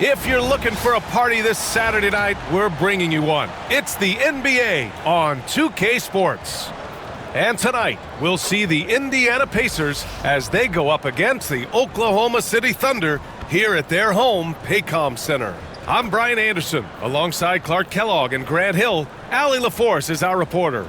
If you're looking for a party this Saturday night, we're bringing you one. It's the NBA on 2K Sports. And tonight, we'll see the Indiana Pacers as they go up against the Oklahoma City Thunder here at their home Paycom Center. I'm Brian Anderson, alongside Clark Kellogg and Grant Hill. Allie LaForce is our reporter.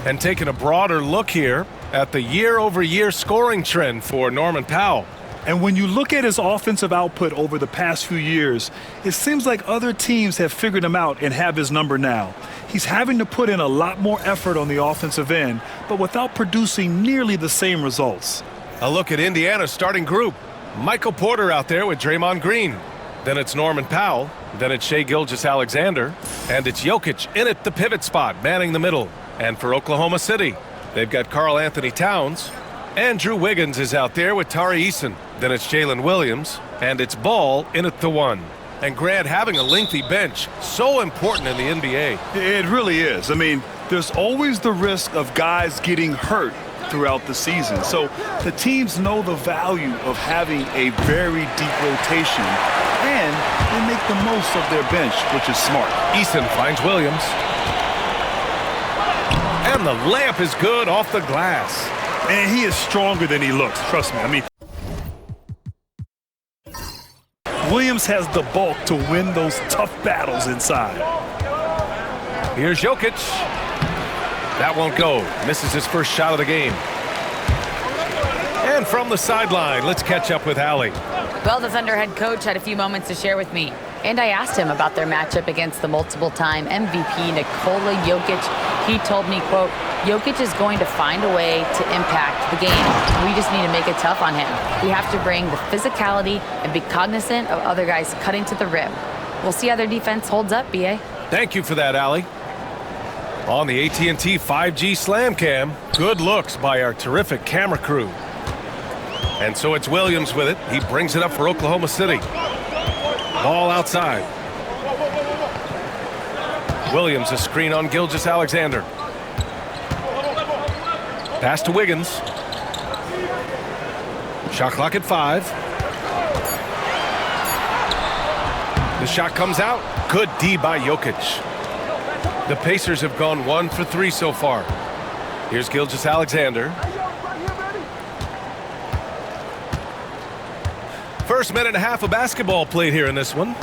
And taking a broader look here at the year-over-year scoring trend for Norman Powell. And when you look at his offensive output over the past few years, it seems like other teams have figured him out and have his number now. He's having to put in a lot more effort on the offensive end, but without producing nearly the same results. A look at Indiana's starting group. Michael Porter out there with Draymond Green. Then it's Norman Powell. Then it's Shai Gilgeous-Alexander. And it's Jokic in at the pivot spot, manning the middle. And for Oklahoma City, they've got Karl Anthony Towns. Andrew Wiggins is out there with Tari Eason. Then it's Jalen Williams, and it's Ball in at the 1. And Grant, having a lengthy bench, so important in the NBA. It really is. I mean, there's always the risk of guys getting hurt throughout the season. So the teams know the value of having a very deep rotation, and they make the most of their bench, which is smart. Eason finds Williams. And the layup is good off the glass. And he is stronger than he looks, trust me. I mean, Williams has the bulk to win those tough battles inside. Here's Jokic. That won't go. Misses his first shot of the game. And from the sideline, let's catch up with Allie. Well, the Thunder head coach had a few moments to share with me. And I asked him about their matchup against the multiple-time MVP Nikola Jokic. He told me, quote, Jokic is going to find a way to impact the game. We just need to make it tough on him. We have to bring the physicality and be cognizant of other guys cutting to the rim. We'll see how their defense holds up, B.A. Thank you for that, Allie. On the AT&T 5G Slam Cam, good looks by our terrific camera crew. And so it's Williams with it. He brings it up for Oklahoma City. Ball outside. Williams, a screen on Gilgeous-Alexander. Pass to Wiggins. Shot clock at 5. The shot comes out. Good D by Jokic. The Pacers have gone 1 for 3 so far. Here's Gilgeous-Alexander. First minute and a half of basketball played here in this one.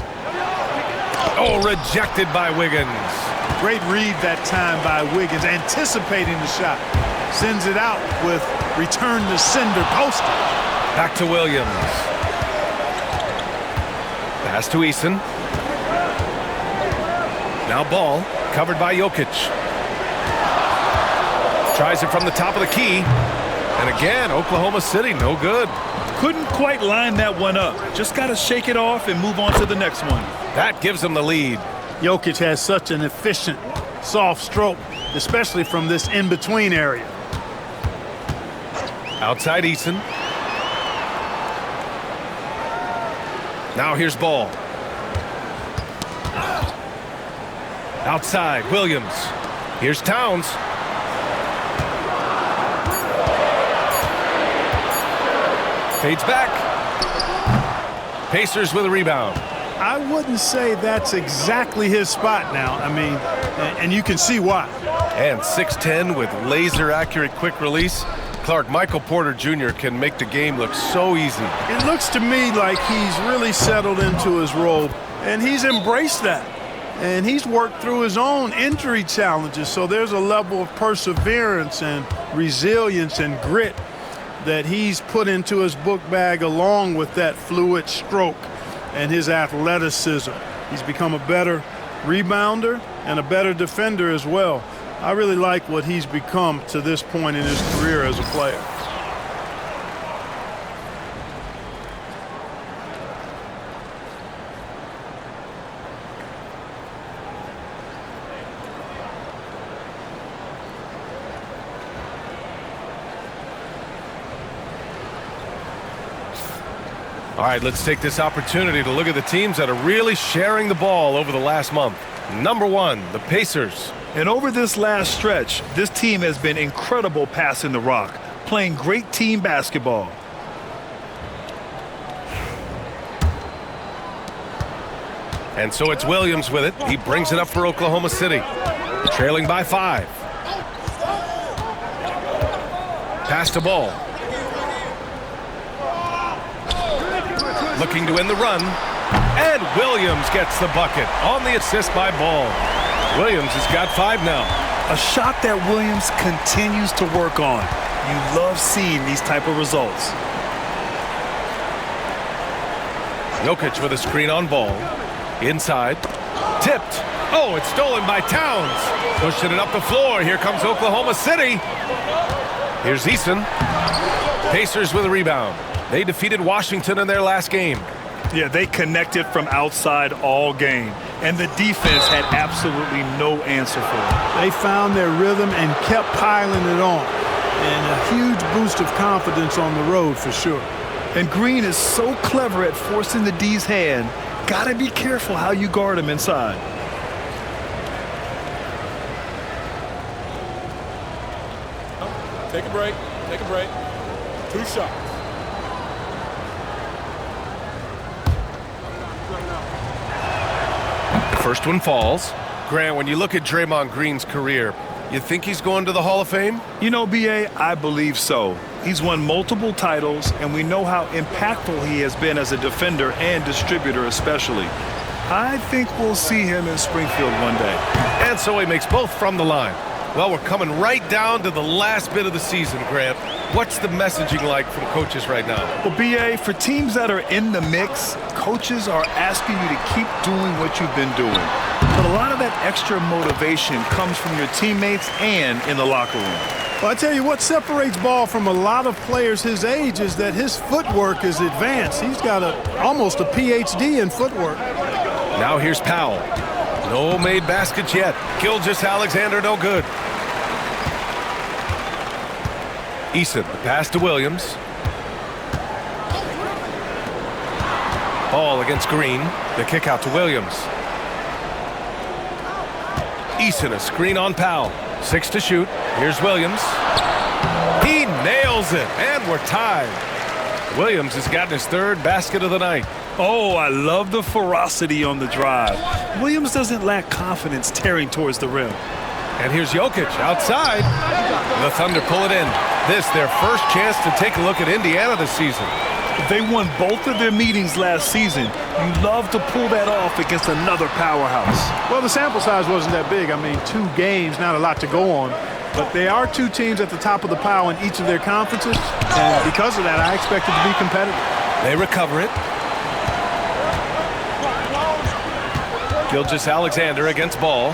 Oh, rejected by Wiggins. Great read that time by Wiggins, anticipating the shot. Sends it out with return to sender poster. Back to Williams. Pass to Eason. Now Ball, covered by Jokic. Tries it from the top of the key. And again, Oklahoma City, no good. Couldn't quite line that one up. Just got to shake it off and move on to the next one. That gives them the lead. Jokic has such an efficient, soft stroke, especially from this in-between area. Outside Eason. Now here's Ball. Outside, Williams. Here's Towns. Fades back. Pacers with a rebound. I wouldn't say that's exactly his spot now. I mean, and you can see why. And 6'10" with laser-accurate quick release. Clark, Michael Porter Jr. can make the game look so easy. It looks to me like he's really settled into his role, and he's embraced that. And he's worked through his own injury challenges, so there's a level of perseverance and resilience and grit that he's put into his book bag along with that fluid stroke and his athleticism. He's become a better rebounder and a better defender as well. I really like what he's become to this point in his career as a player. All right, let's take this opportunity to look at the teams that are really sharing the ball over the last month. Number 1, the Pacers. And over this last stretch, this team has been incredible passing the rock, playing great team basketball. And so it's Williams with it. He brings it up for Oklahoma City. Trailing by 5. Pass to Ball. Looking to win the run. And Williams gets the bucket on the assist by Ball. Williams has got 5 now. A shot that Williams continues to work on. You love seeing these type of results. Jokic with a screen on Ball. Inside. Tipped. Oh, it's stolen by Towns. Pushing it up the floor. Here comes Oklahoma City. Here's Eason. Pacers with a rebound. They defeated Washington in their last game. Yeah, they connected from outside all game. And the defense had absolutely no answer for it. They found their rhythm and kept piling it on. And a huge boost of confidence on the road for sure. And Green is so clever at forcing the D's hand. Gotta be careful how you guard him inside. Take a break. Take a break. 2 shots. The first one falls. Grant, when you look at Draymond Green's career, you think he's going to the Hall of Fame? You know, B.A., I believe so. He's won multiple titles, and we know how impactful he has been as a defender and distributor especially. I think we'll see him in Springfield one day. And so he makes both from the line. Well, we're coming right down to the last bit of the season, Grant. What's the messaging like from coaches right now? Well, B.A., for teams that are in the mix, coaches are asking you to keep doing what you've been doing. But a lot of that extra motivation comes from your teammates and in the locker room. Well, I tell you what separates Ball from a lot of players his age is that his footwork is advanced. He's got almost a PhD in footwork. Now here's Powell. No made baskets yet. Gilgeous-Alexander no good. Eason, the pass to Williams. Ball against Green. The kick out to Williams. Eason, a screen on Powell. 6 to shoot. Here's Williams. He nails it, and we're tied. Williams has gotten his 3rd basket of the night. Oh, I love the ferocity on the drive. Williams doesn't lack confidence tearing towards the rim. And here's Jokic outside. The Thunder pull it in. This their first chance to take a look at Indiana this season. They won both of their meetings last season. You love to pull that off against another powerhouse. Well, the sample size wasn't that big. I mean, 2 games, not a lot to go on. But they are 2 teams at the top of the pile in each of their conferences. And because of that, I expect it to be competitive. They recover it. Gilgeous-Alexander against Ball.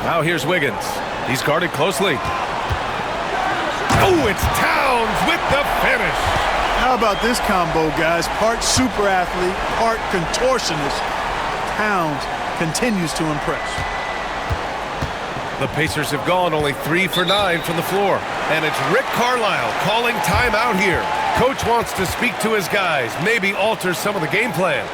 Now here's Wiggins. He's guarded closely. Oh, it's Towns with the finish. How about this combo, guys? Part super athlete, part contortionist. Towns continues to impress. The Pacers have gone only 3 for 9 from the floor. And it's Rick Carlisle calling timeout here. Coach wants to speak to his guys, maybe alter some of the game plan.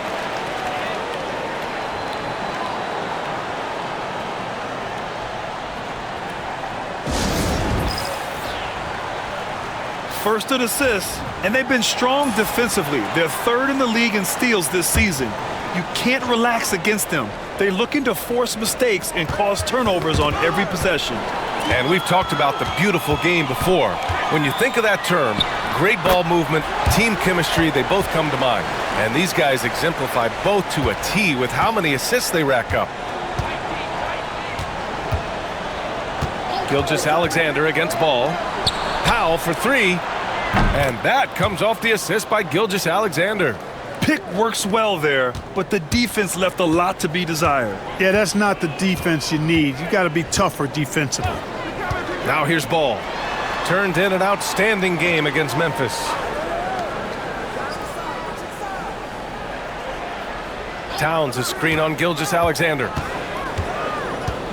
First in assists, and they've been strong defensively. They're 3rd in the league in steals this season. You can't relax against them. They're looking to force mistakes and cause turnovers on every possession. And we've talked about the beautiful game before. When you think of that term, great ball movement, team chemistry, they both come to mind. And these guys exemplify both to a T with how many assists they rack up. Gilgeous-Alexander against Ball. Powell for 3. And that comes off the assist by Gilgeous-Alexander. Pick works well there, but the defense left a lot to be desired. Yeah, that's not the defense you need. You got to be tougher defensively. Now here's Ball. Turned in an outstanding game against Memphis. Towns a screen on Gilgeous-Alexander.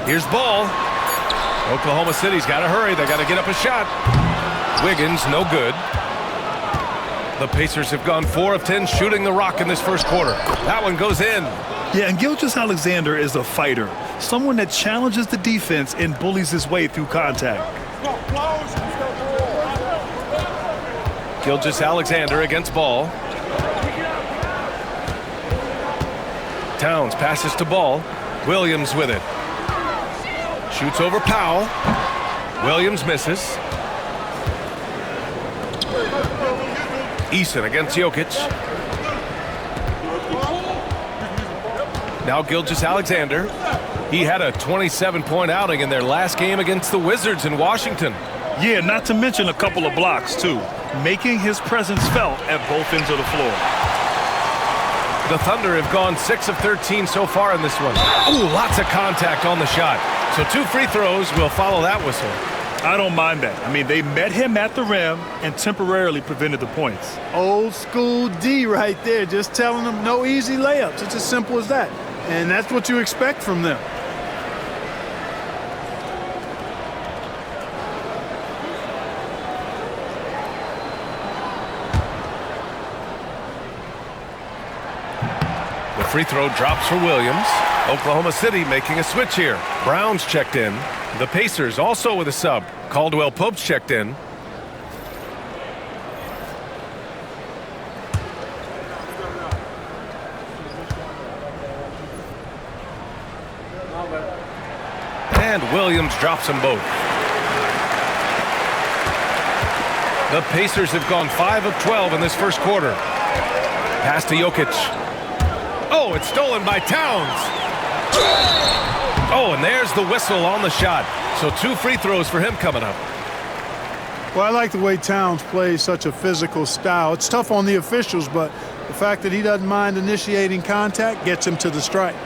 Here's Ball. Oklahoma City's got to hurry. They got to get up a shot. Wiggins, no good. The Pacers have gone 4 of 10 shooting the rock in this first quarter. That one goes in. Yeah, and Gilgeous-Alexander is a fighter. Someone that challenges the defense and bullies his way through contact. Gilgeous-Alexander against Ball. Towns passes to Ball. Williams with it. Shoots over Powell. Williams misses. Eason against Jokic. Now Gilgeous-Alexander. He had a 27-point outing in their last game against the Wizards in Washington. Yeah, not to mention a couple of blocks, too, making his presence felt at both ends of the floor. The Thunder have gone 6 of 13 so far in this one. Ooh, lots of contact on the shot. So 2 free throws will follow that whistle. I don't mind that. I mean, they met him at the rim and temporarily prevented the points. Old school D right there, just telling them no easy layups. It's as simple as that. And that's what you expect from them. The free throw drops for Williams. Oklahoma City making a switch here. Brown's checked in. The Pacers also with a sub. Caldwell Pope's checked in. And Williams drops them both. The Pacers have gone 5 of 12 in this first quarter. Pass to Jokic. Oh, it's stolen by Towns. Oh, and there's the whistle on the shot. So 2 free throws for him coming up. Well, I like the way Towns plays such a physical style. It's tough on the officials, but the fact that he doesn't mind initiating contact gets him to the strike.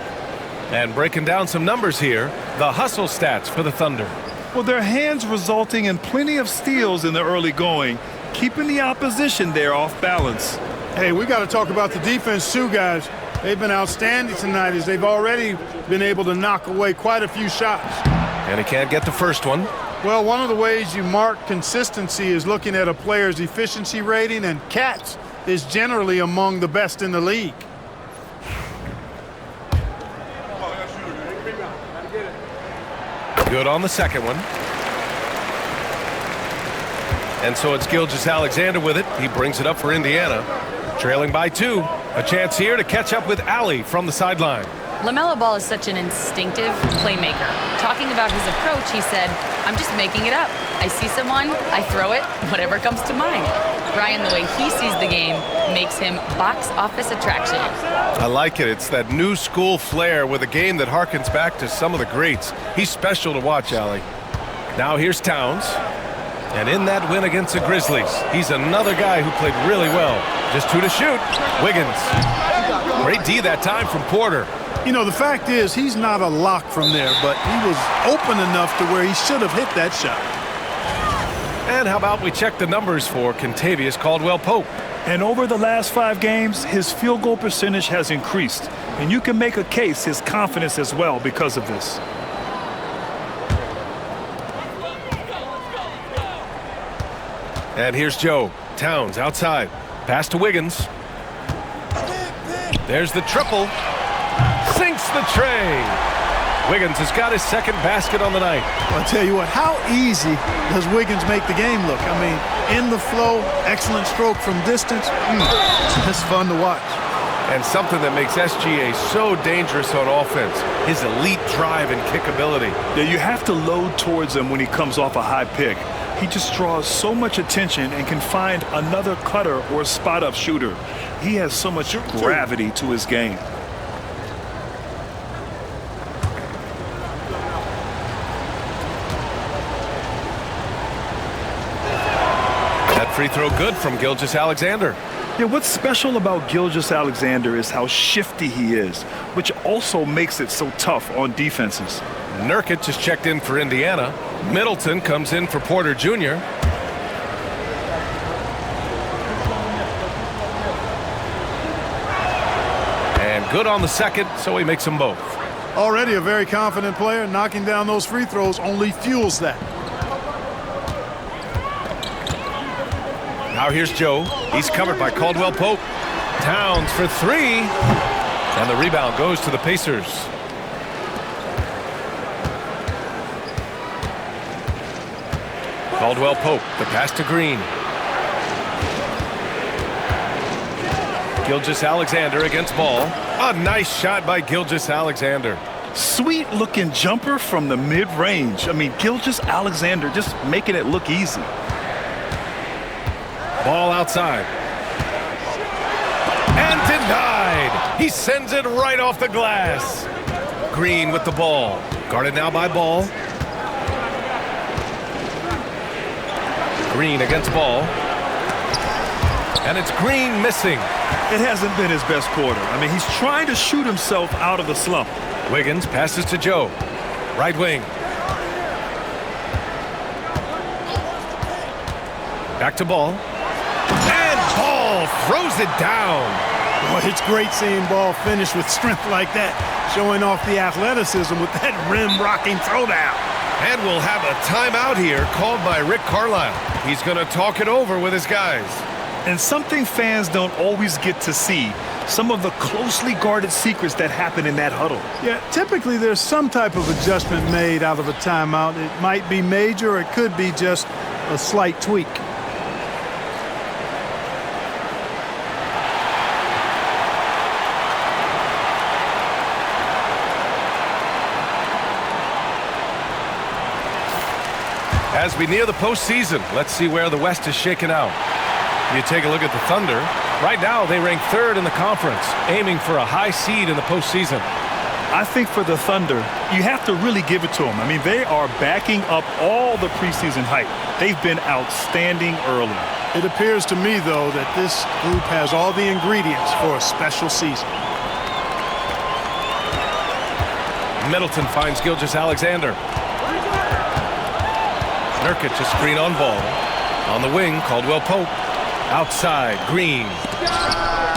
And breaking down some numbers here, the hustle stats for the Thunder. Well, their hands resulting in plenty of steals in the early going, keeping the opposition there off balance. Hey, we got to talk about the defense too, guys. They've been outstanding tonight as they've already been able to knock away quite a few shots. And he can't get the first one. Well, one of the ways you mark consistency is looking at a player's efficiency rating, and Katz is generally among the best in the league. Good on the second one. And so it's Gilgeous-Alexander with it. He brings it up for Indiana. Trailing by 2. A chance here to catch up with Allie from the sideline. LaMelo Ball is such an instinctive playmaker. Talking about his approach, he said, I'm just making it up. I see someone, I throw it, whatever comes to mind. Brian, the way he sees the game makes him box office attraction. I like it. It's that new school flair with a game that harkens back to some of the greats. He's special to watch, Allie. Now here's Towns. And in that win against the Grizzlies, he's another guy who played really well. Just 2 to shoot. Wiggins. Great D that time from Porter. You know, the fact is he's not a lock from there, but he was open enough to where he should have hit that shot. And how about we check the numbers for Kentavious Caldwell-Pope? And over the last 5 games, his field goal percentage has increased. And you can make a case his confidence as well because of this. And here's Joe. Towns outside. Pass to Wiggins. There's the triple. Sinks the tray. Wiggins has got his second basket on the night. I'll tell you what, how easy does Wiggins make the game look? I mean, in the flow, excellent stroke from distance. It's fun to watch. And something that makes SGA so dangerous on offense, his elite drive and kickability. Yeah, you have to load towards him when he comes off a high pick. He just draws so much attention and can find another cutter or spot-up shooter. He has so much gravity to his game. That free throw good from Gilgeous-Alexander. Yeah, what's special about Gilgeous-Alexander is how shifty he is, which also makes it so tough on defenses. Nurkic is checked in for Indiana. Middleton comes in for Porter Jr. And good on the second, so he makes them both. Already a very confident player. Knocking down those free throws only fuels that. Now here's Joe. He's covered by Caldwell-Pope. Towns for 3. And the rebound goes to the Pacers. Caldwell-Pope, the pass to Green. Gilgeous-Alexander against Ball. A nice shot by Gilgeous-Alexander. Sweet looking jumper from the mid-range. I mean, Gilgeous-Alexander just making it look easy. Ball outside. And denied. He sends it right off the glass. Green with the ball. Guarded now by Ball. Green against Ball. And it's Green missing. It hasn't been his best quarter. I mean, he's trying to shoot himself out of the slump. Wiggins passes to Joe. Right wing. Back to Ball. And Ball throws it down. Boy, it's great seeing Ball finish with strength like that, showing off the athleticism with that rim-rocking throwdown. And we'll have a timeout here called by Rick Carlisle. He's going to talk it over with his guys. And something fans don't always get to see, some of the closely guarded secrets that happen in that huddle. Yeah, typically there's some type of adjustment made out of a timeout. It might be major, or it could be just a slight tweak. As we near the postseason, let's see where the West is shaken out. You take a look at the Thunder. Right now, they rank third in the conference, aiming for a high seed in the postseason. I think for the Thunder, you have to really give it to them. I mean, they are backing up all the preseason hype. They've been outstanding early. It appears to me, though, that this group has all the ingredients for a special season. Middleton finds Gilgeous-Alexander. Nurkic a screen on Ball. On the wing, Caldwell Pope. Outside, Green.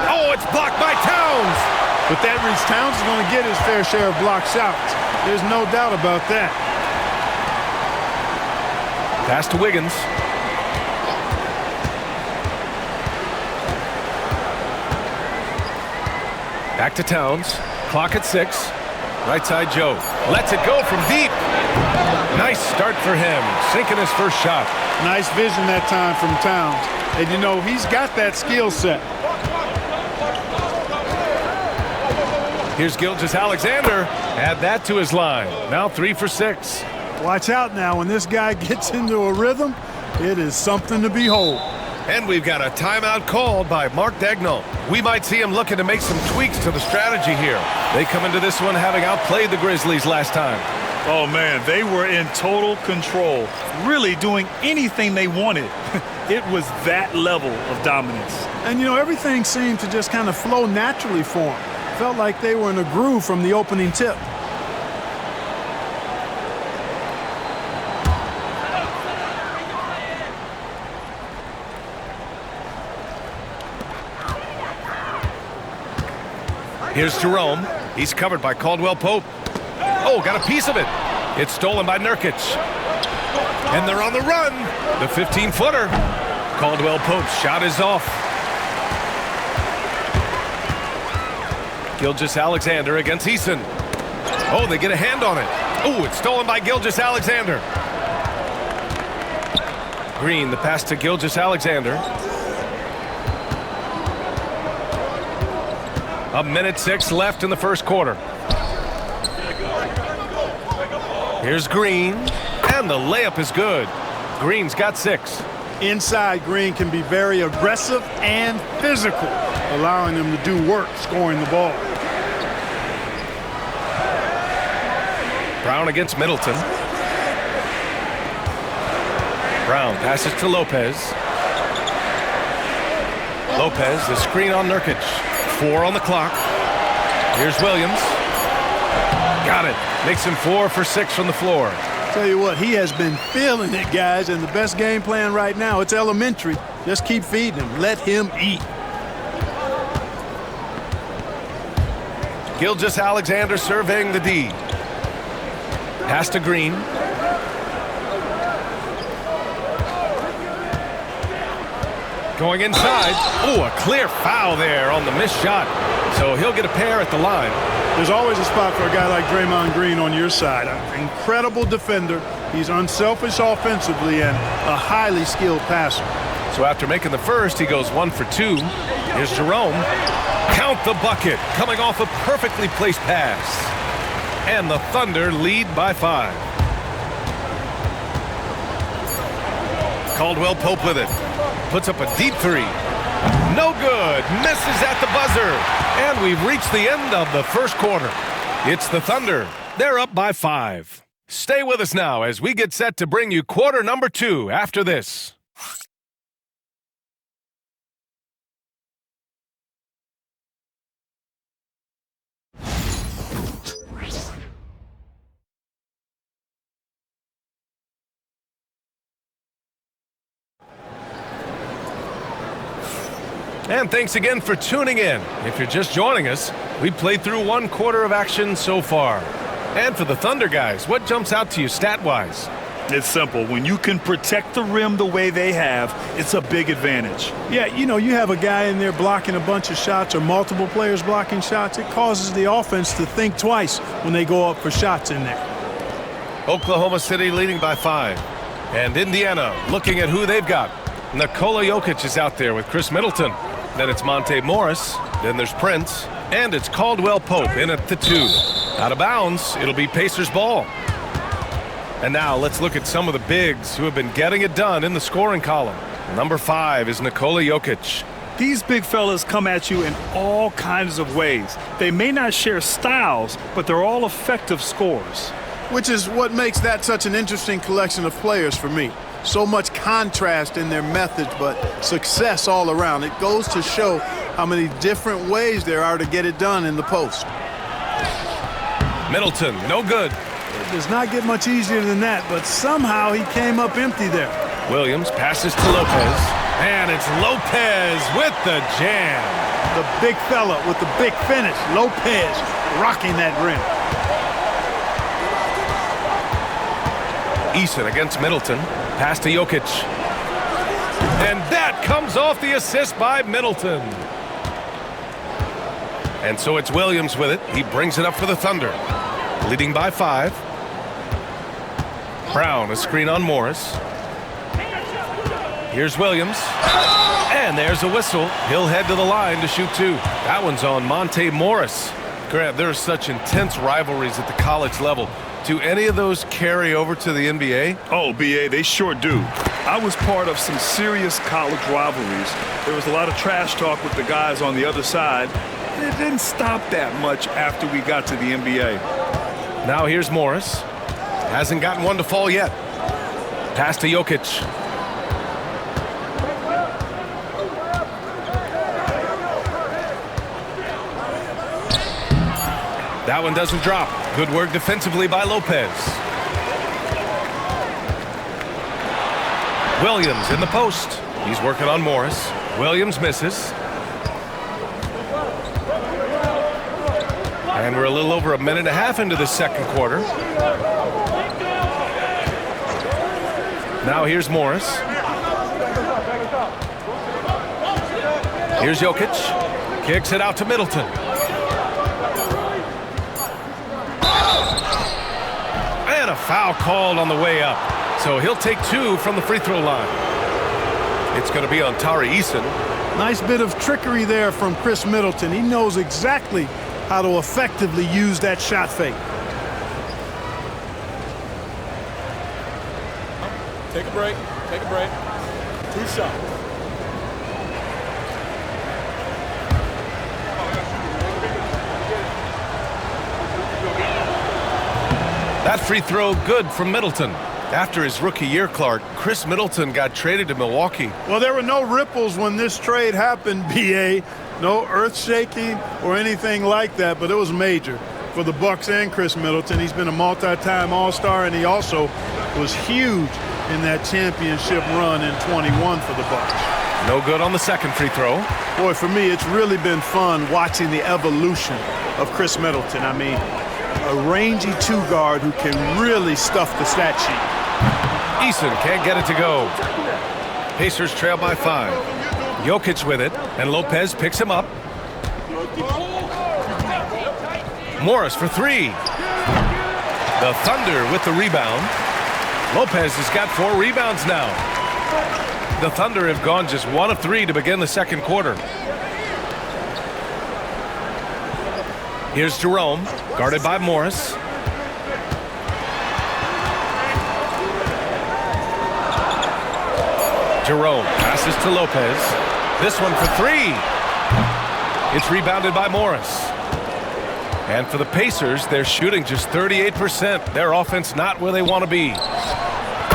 Oh, it's blocked by Towns! With that reach, Towns is going to get his fair share of block shots. There's no doubt about that. Pass to Wiggins. Back to Towns. Clock at 6. Right side, Joe. Lets it go from deep. Nice start for him. Sinking his first shot. Nice vision that time from Towns. And, you know, he's got that skill set. Here's Gilgeous-Alexander. Add that to his line. Now 3 for 6. Watch out now. When this guy gets into a rhythm, it is something to behold. And we've got a timeout called by Mark Daigneault. We might see him looking to make some tweaks to the strategy here. They come into this one having outplayed the Grizzlies last time. Oh, man, they were in total control, really doing anything they wanted. It was that level of dominance. And, you know, everything seemed to just kind of flow naturally for them. Felt like they were in a groove from the opening tip. Here's Jerome. He's covered by Caldwell Pope. Oh, got a piece of it. It's stolen by Nurkic. And they're on the run. The 15-footer. Caldwell Pope's shot is off. Gilgeous-Alexander against Eason. Oh, they get a hand on it. Oh, it's stolen by Gilgeous-Alexander. Green, the pass to Gilgeous-Alexander. 1:06 left in the first quarter. Here's Green, and the layup is good. Green's got 6. Inside, Green can be very aggressive and physical, allowing them to do work scoring the ball. Brown against Middleton. Brown passes to Lopez. Lopez, the screen on Nurkic. 4 on the clock. Here's Williams. Got it. Makes him 4 for 6 from the floor. Tell you what, he has been feeling it, guys, and the best game plan right now, it's elementary. Just keep feeding him. Let him eat. Gilgeous-Alexander surveying the D. Pass to Green. Going inside. Oh, a clear foul there on the missed shot. So he'll get a pair at the line. There's always a spot for a guy like Draymond Green on your side. An incredible defender. He's unselfish offensively and a highly skilled passer. So after making the first, he goes 1 for 2. Here's Jerome. Count the bucket, coming off a perfectly placed pass. And the Thunder lead by 5. Caldwell Pope with it. Puts up a deep 3. No good. Misses at the buzzer. And we've reached the end of the first quarter. It's the Thunder. They're up by 5. Stay with us now as we get set to bring you quarter number 2 after this. And thanks again for tuning in. If you're just joining us, we played through 1 quarter of action so far. And for the Thunder guys, what jumps out to you stat-wise? It's simple. When you can protect the rim the way they have, it's a big advantage. Yeah, you know, you have a guy in there blocking a bunch of shots or multiple players blocking shots. It causes the offense to think twice when they go up for shots in there. Oklahoma City leading by 5. And Indiana looking at who they've got. Nikola Jokic is out there with Chris Middleton. Then it's Monte Morris. Then there's Prince. And it's Caldwell Pope in at the 2. Out of bounds, it'll be Pacers ball. And now let's look at some of the bigs who have been getting it done in the scoring column. Number 5 is Nikola Jokic. These big fellas come at you in all kinds of ways. They may not share styles, but they're all effective scorers. Which is what makes that such an interesting collection of players for me. So much contrast in their methods, but success all around. It goes to show how many different ways there are to get it done in the post. Middleton, no good. It does not get much easier than that, but somehow he came up empty there. Williams passes to Lopez, and it's Lopez with the jam. The big fella with the big finish, Lopez, rocking that rim. Eason against Middleton. Pass to Jokic. And that comes off the assist by Middleton. And so it's Williams with it. He brings it up for the Thunder. Leading by 5. Brown, a screen on Morris. Here's Williams. And there's a whistle. He'll head to the line to shoot 2. That one's on Monte Morris. Grant, there are such intense rivalries at the college level. Do any of those carry over to the NBA? Oh, BA, they sure do. I was part of some serious college rivalries. There was a lot of trash talk with the guys on the other side. And it didn't stop that much after we got to the NBA. Now here's Morris. Hasn't gotten one to fall yet. Pass to Jokic. That one doesn't drop. Good work defensively by Lopez. Williams in the post. He's working on Morris. Williams misses. And we're a little over a minute and a half into the second quarter. Now here's Morris. Here's Jokic. Kicks it out to Middleton. And a foul called on the way up. So he'll take 2 from the free throw line. It's going to be on Tari Eason. Nice bit of trickery there from Chris Middleton. He knows exactly how to effectively use that shot fake. Take a break. Take a break. 2 shots. That free throw good from Middleton. After his rookie year, Clark, Chris Middleton got traded to Milwaukee. Well, there were no ripples when this trade happened, BA. No earth-shaking or anything like that, but it was major for the Bucks and Chris Middleton. He's been a multi-time All-Star, and he also was huge in that championship run in 21 for the Bucks. No good on the second free throw. Boy, for me, it's really been fun watching the evolution of Chris Middleton. I mean, a rangy 2-guard who can really stuff the stat sheet. Eason can't get it to go. Pacers trail by 5. Jokic with it, and Lopez picks him up. Morris for 3. The Thunder with the rebound. Lopez has got 4 rebounds now. The Thunder have gone just 1 of 3 to begin the second quarter. Here's Jerome, guarded by Morris. Jerome passes to Lopez. This one for three. It's rebounded by Morris. And for the Pacers, they're shooting just 38%. Their offense not where they want to be.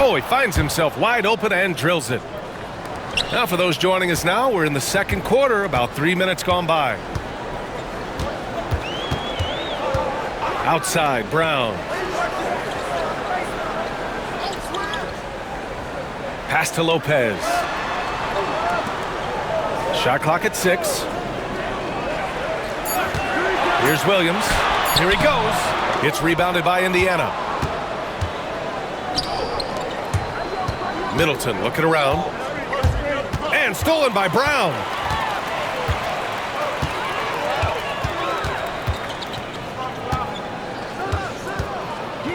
Oh, he finds himself wide open and drills it. Now for those joining us now, we're in the second quarter, about 3 minutes gone by. Outside, Brown. Pass to Lopez. Shot clock at 6. Here's Williams. Here he goes. It's rebounded by Indiana. Middleton looking around. And stolen by Brown.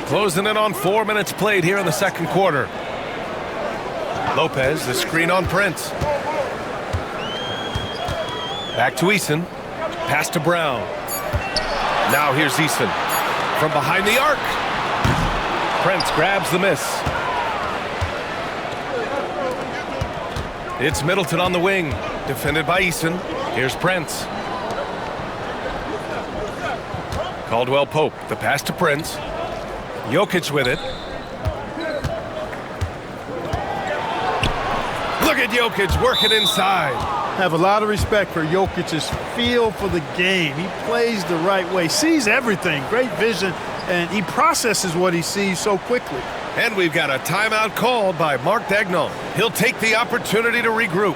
Closing in on 4 minutes played here in the second quarter. Lopez, the screen on Prince. Back to Eason. Pass to Brown. Now here's Eason. From behind the arc. Prince grabs the miss. It's Middleton on the wing. Defended by Eason. Here's Prince. Caldwell Pope. The pass to Prince. Jokic with it. Look at Jokic working inside. Have a lot of respect for Jokic's feel for the game. He plays the right way, sees everything, great vision, and he processes what he sees so quickly. And we've got a timeout called by Mark Daigneault. He'll take the opportunity to regroup.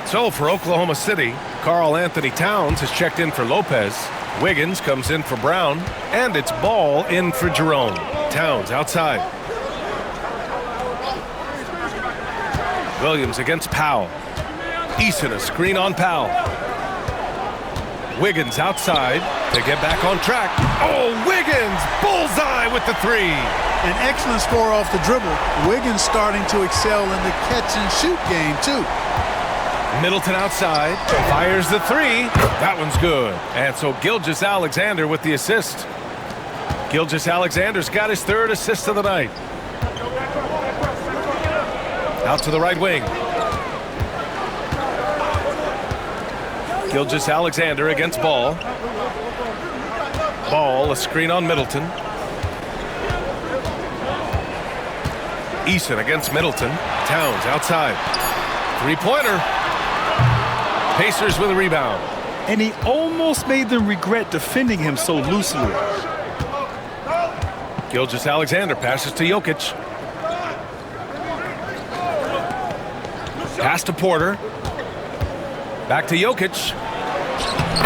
So for Oklahoma City, Karl Anthony Towns has checked in for Lopez. Wiggins comes in for Brown, and it's Ball in for Jerome. Towns outside. Williams against Powell. Eason a screen on Powell. Wiggins outside to get back on track. Oh, Wiggins! Bullseye with the three. An excellent score off the dribble. Wiggins starting to excel in the catch-and-shoot game, too. Middleton outside, fires the three. That one's good. And so Gilgeous-Alexander with the assist. Gilgeous-Alexander's got his third assist of the night. Out to the right wing. Gilgeous-Alexander against Ball. Ball, a screen on Middleton. Eason against Middleton. Towns outside. Three-pointer. Pacers with a rebound. And he almost made them regret defending him so loosely. Gilgeous-Alexander passes to Jokic. Pass to Porter. Back to Jokic.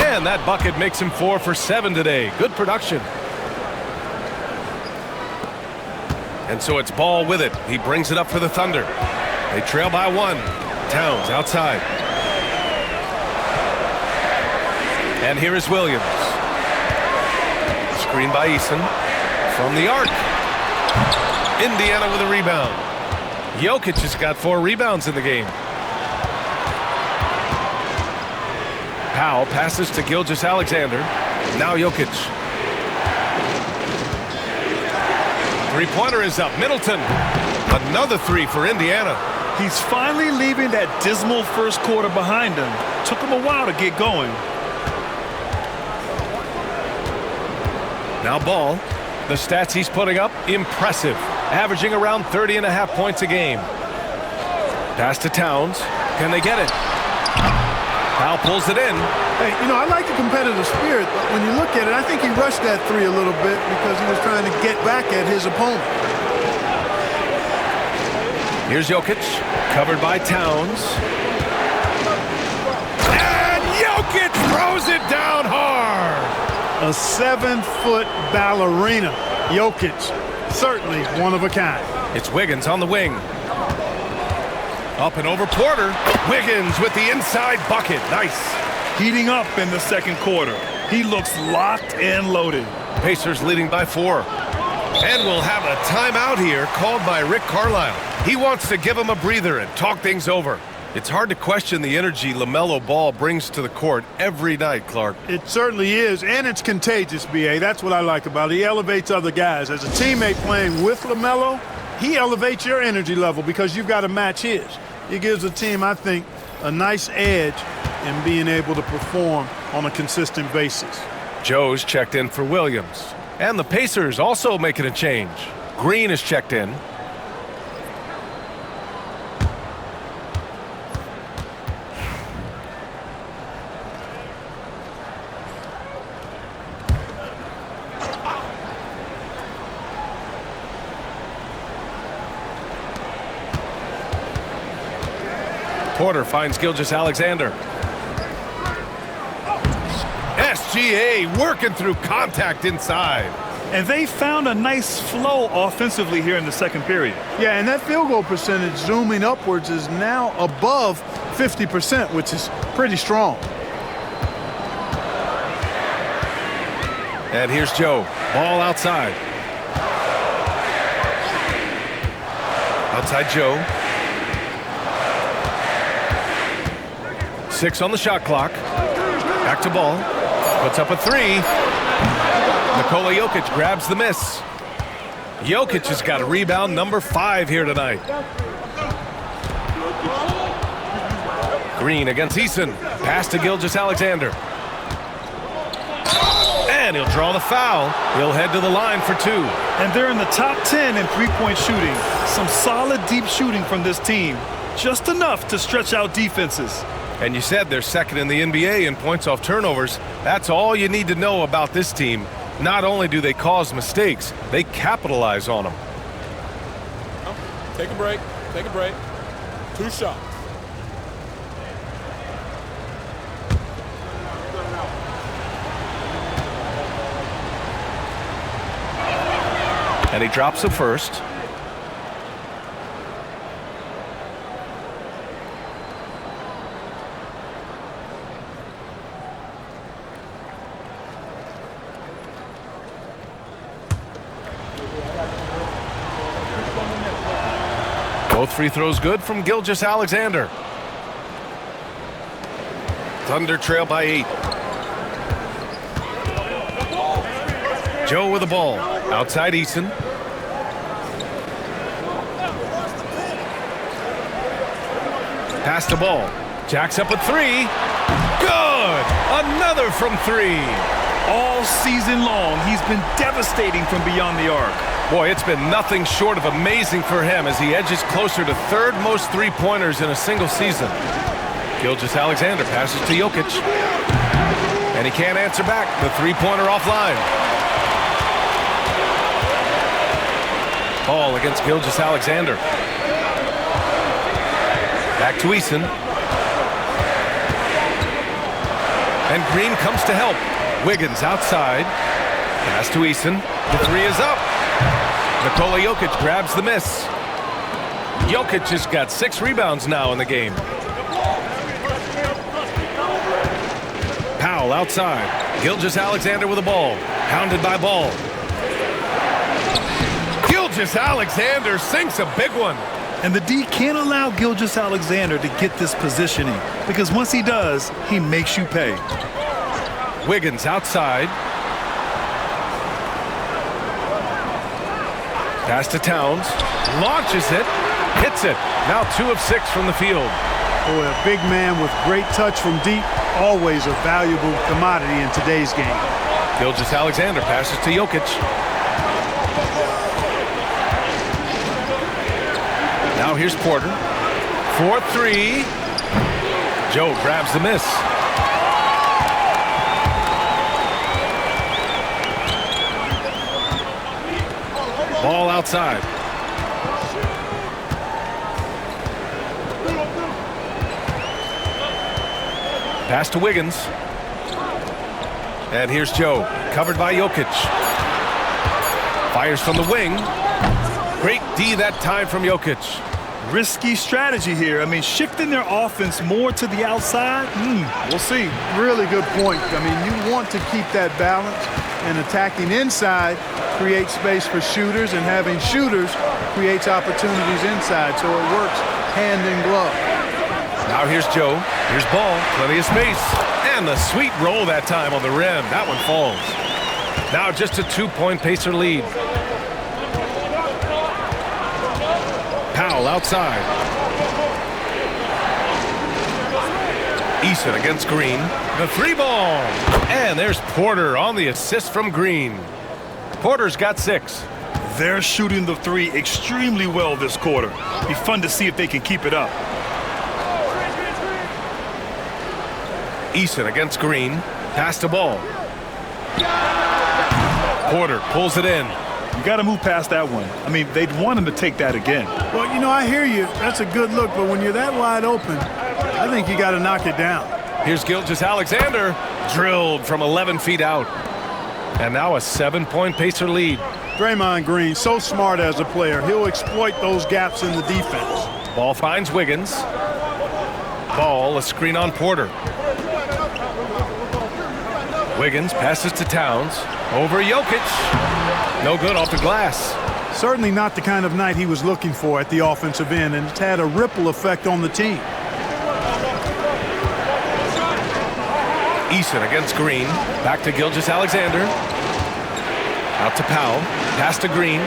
And that bucket makes him 4 for 7 today. Good production. And so it's Ball with it. He brings it up for the Thunder. They trail by 1. Towns outside. And here is Williams. Screen by Eason. From the arc. Indiana with a rebound. Jokic has got 4 rebounds in the game. Powell passes to Gilgeous-Alexander. Now Jokic. Three-pointer is up. Middleton. Another 3 for Indiana. He's finally leaving that dismal first quarter behind him. Took him a while to get going. Now Ball. The stats he's putting up, impressive. Averaging around 30.5 points a game. Pass to Towns. Can they get it? Powell pulls it in. Hey, you know, I like the competitive spirit, but when you look at it, I think he rushed that 3 a little bit because he was trying to get back at his opponent. Here's Jokic, covered by Towns. And Jokic throws it down hard. A 7-foot ballerina. Jokic, certainly one of a kind. It's Wiggins on the wing. Up and over Porter. Wiggins with the inside bucket. Nice. heating up in the second quarter. He looks locked and loaded. Pacers leading by 4. And we'll have a timeout here called by Rick Carlisle. He wants to give him a breather and talk things over. It's hard to question the energy LaMelo Ball brings to the court every night, Clark. It certainly is, and it's contagious, B.A. That's what I like about it. He elevates other guys. As a teammate playing with LaMelo, he elevates your energy level because you've got to match his. It gives the team, I think, a nice edge in being able to perform on a consistent basis. Joe's checked in for Williams. And the Pacers also making a change. Green is checked in. Porter finds Gilgeous-Alexander. SGA working through contact inside. And they found a nice flow offensively here in the second period. Yeah, and that field goal percentage zooming upwards is now above 50%, which is pretty strong. And here's Joe. Ball outside. Outside Joe. 6 on the shot clock. Back to Ball. Puts up a 3. Nikola Jokic grabs the miss. Jokic has got a rebound number 5 here tonight. Green against Eason. Pass to Gilgeous-Alexander. And he'll draw the foul. He'll head to the line for 2. And they're in the top 10 in three-point shooting. Some solid deep shooting from this team. Just enough to stretch out defenses. And you said they're second in the NBA in points off turnovers. That's all you need to know about this team. Not only do they cause mistakes, they capitalize on them. Take a break. Take a break. 2 shots. And he drops the first. Both free throws good from Gilgeous-Alexander. Thunder trail by 8. Joe with the ball. Outside Eason. Pass the ball. Jacks up a 3. Good! Another from 3. All season long, he's been devastating from beyond the arc. Boy, it's been nothing short of amazing for him as he edges closer to 3rd most three-pointers in a single season. Gilgeous-Alexander passes to Jokic. And he can't answer back. The three-pointer offline. Ball against Gilgeous-Alexander. Back to Eason. And Green comes to help. Wiggins outside. Pass to Eason. The 3 is up. Nikola Jokic grabs the miss. Jokic has got 6 rebounds now in the game. Powell outside. Gilgeous-Alexander with the ball. Pounded by Ball. Gilgeous-Alexander sinks a big one. And the D can't allow Gilgeous-Alexander to get this positioning because once he does, he makes you pay. Wiggins outside. Pass to Towns. Launches it. Hits it. Now 2 of 6 from the field. Boy, a big man with great touch from deep. Always a valuable commodity in today's game. Gilgeous-Alexander passes to Jokic. Now here's Porter. 4-3. Joe grabs the miss. Ball outside. Pass to Wiggins. And here's Joe, covered by Jokic. Fires from the wing. Great D that time from Jokic. Risky strategy here. I mean, shifting their offense more to the outside, we'll see. Really good point. I mean, you want to keep that balance, and attacking inside creates space for shooters, and having shooters creates opportunities inside, so it works hand in glove. Now here's Joe. Here's ball. Plenty of space. And the sweet roll that time on the rim. That one falls. Now just a 2-point Pacer lead. Powell outside. Eason against Green. The 3-ball. And there's Porter on the assist from Green. Porter's got 6. They're shooting the 3 extremely well this quarter. Be fun to see if they can keep it up. Eason against Green. Pass the ball. Porter pulls it in. You got to move past that one. I mean, they'd want him to take that again. Well, you know, I hear you. That's a good look, but when you're that wide open, I think you got to knock it down. Here's Gilgeous-Alexander. Drilled from 11 feet out. And now a 7-point Pacer lead. Draymond Green, so smart as a player. He'll exploit those gaps in the defense. Ball finds Wiggins. Ball, a screen on Porter. Wiggins passes to Towns. Over Jokic. No good off the glass. Certainly not the kind of night he was looking for at the offensive end, and it's had a ripple effect on the team. Eason against Green. Back to Gilgeous-Alexander. Out to Powell. Pass to Green.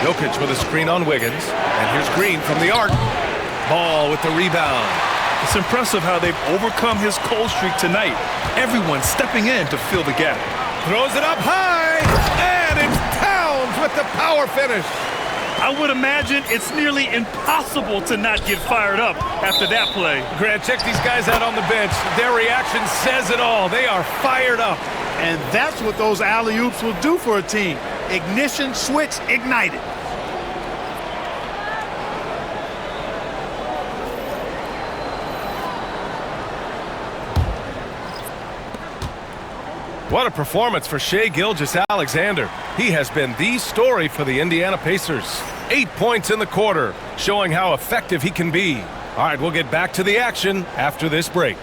Jokic with a screen on Wiggins. And here's Green from the arc. Ball with the rebound. It's impressive how they've overcome his cold streak tonight. Everyone stepping in to fill the gap. Throws it up high. And it's Towns with the power finish. I would imagine it's nearly impossible to not get fired up after that play. Grant, check these guys out on the bench. Their reaction says it all. They are fired up. And that's what those alley-oops will do for a team. Ignition switch ignited. What a performance for Shai Gilgeous-Alexander. He has been the story for the Indiana Pacers. 8 points in the quarter, showing how effective he can be. All right, we'll get back to the action after this break.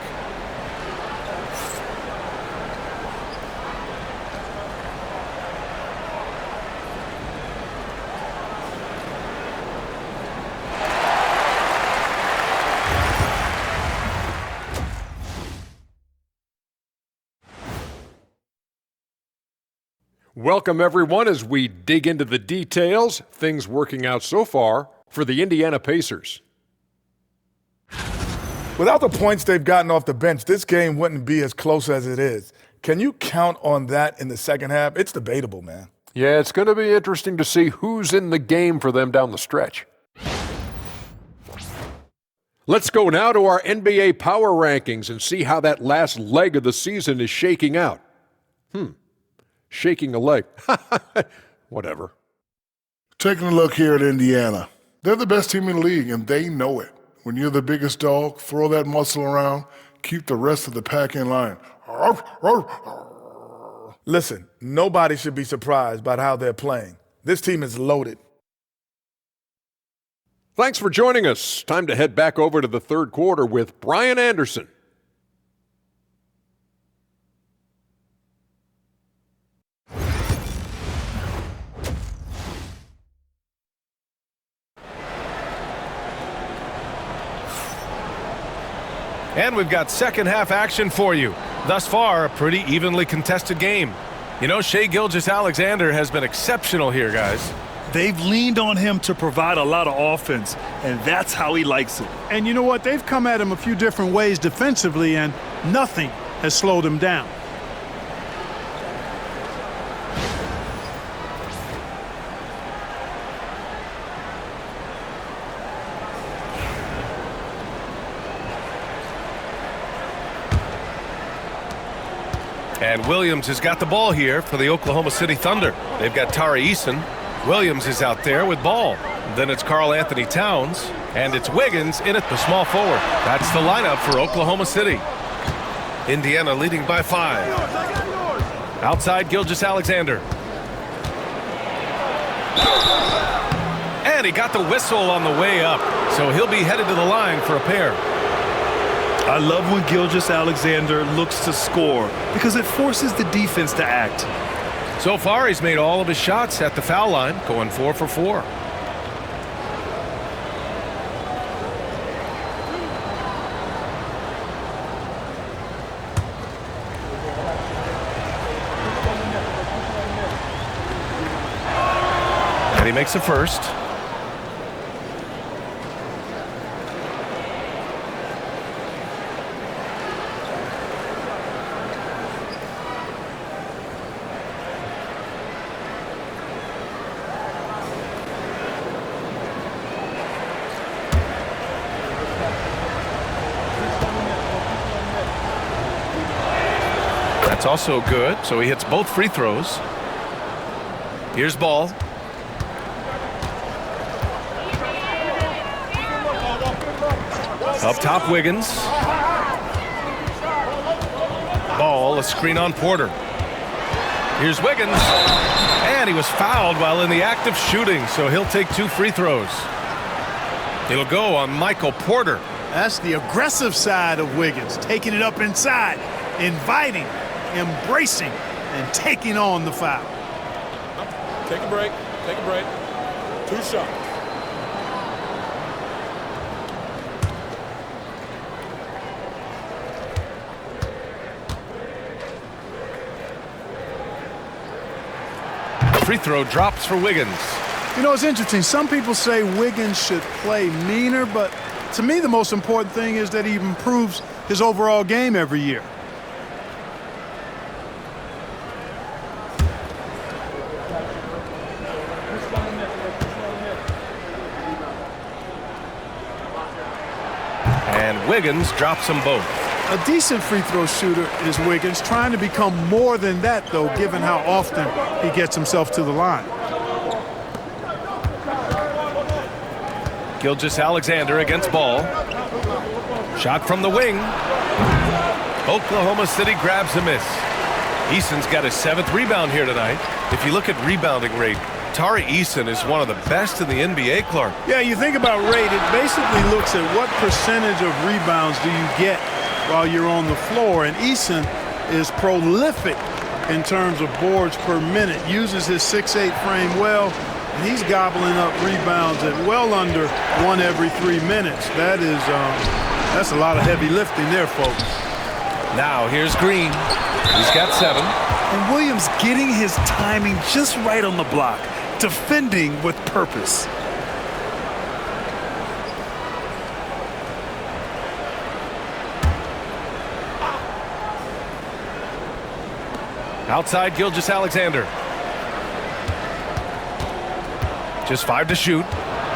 Welcome, everyone, as we dig into the details, things working out so far for the Indiana Pacers. Without the points they've gotten off the bench, this game wouldn't be as close as it is. Can you count on that in the second half? It's debatable, man. Yeah, it's going to be interesting to see who's in the game for them down the stretch. Let's go now to our NBA power rankings and see how that last leg of the season is shaking out. Shaking a leg. Whatever. Taking a look here at Indiana. They're the best team in the league, and they know it. When you're the biggest dog, throw that muscle around, keep the rest of the pack in line. Listen, nobody should be surprised by how they're playing. This team is loaded. Thanks for joining us. Time to head back over to the third quarter with Brian Anderson. And we've got second half action for you. Thus far, a pretty evenly contested game. You know, Shai Gilgeous-Alexander has been exceptional here, guys. They've leaned on him to provide a lot of offense, and that's how he likes it. And you know what? They've come at him a few different ways defensively, and nothing has slowed him down. And Williams has got the ball here for the Oklahoma City Thunder. They've got Tari Eason. Williams is out there with ball. Then it's Karl Anthony Towns. And it's Wiggins in at the small forward. That's the lineup for Oklahoma City. Indiana leading by 5. Outside Gilgeous-Alexander. And he got the whistle on the way up, so he'll be headed to the line for a pair. I love when Gilgeous-Alexander looks to score because it forces the defense to act. So far, he's made all of his shots at the foul line, going 4 for 4. And he makes the first. That's also good, so he hits both free throws. Here's ball. Up top, Wiggins. Ball, a screen on Porter. Here's Wiggins. And he was fouled while in the act of shooting, so he'll take 2 free throws. It'll go on Michael Porter. That's the aggressive side of Wiggins, taking it up inside, inviting, embracing, and taking on the foul. Take a break. Take a break. 2 shots. Free throw drops for Wiggins. You know, it's interesting. Some people say Wiggins should play meaner, but to me the most important thing is that he improves his overall game every year. And Wiggins drops them both. A decent free throw shooter is Wiggins, trying to become more than that, though, given how often he gets himself to the line. Gilgeous-Alexander against ball. Shot from the wing. Oklahoma City grabs a miss. Eason's got his 7th rebound here tonight. If you look at rebounding rate, Tari Eason is one of the best in the NBA, Clark. Yeah, you think about rate, it basically looks at what percentage of rebounds do you get while you're on the floor, and Eason is prolific in terms of boards per minute, uses his 6'8" frame well, and he's gobbling up rebounds at well under 1 every 3 minutes. That's a lot of heavy lifting there, folks. Now here's Green. He's got 7. And Williams getting his timing just right on the block, defending with purpose. Outside Gilgeous-Alexander. Just 5 to shoot.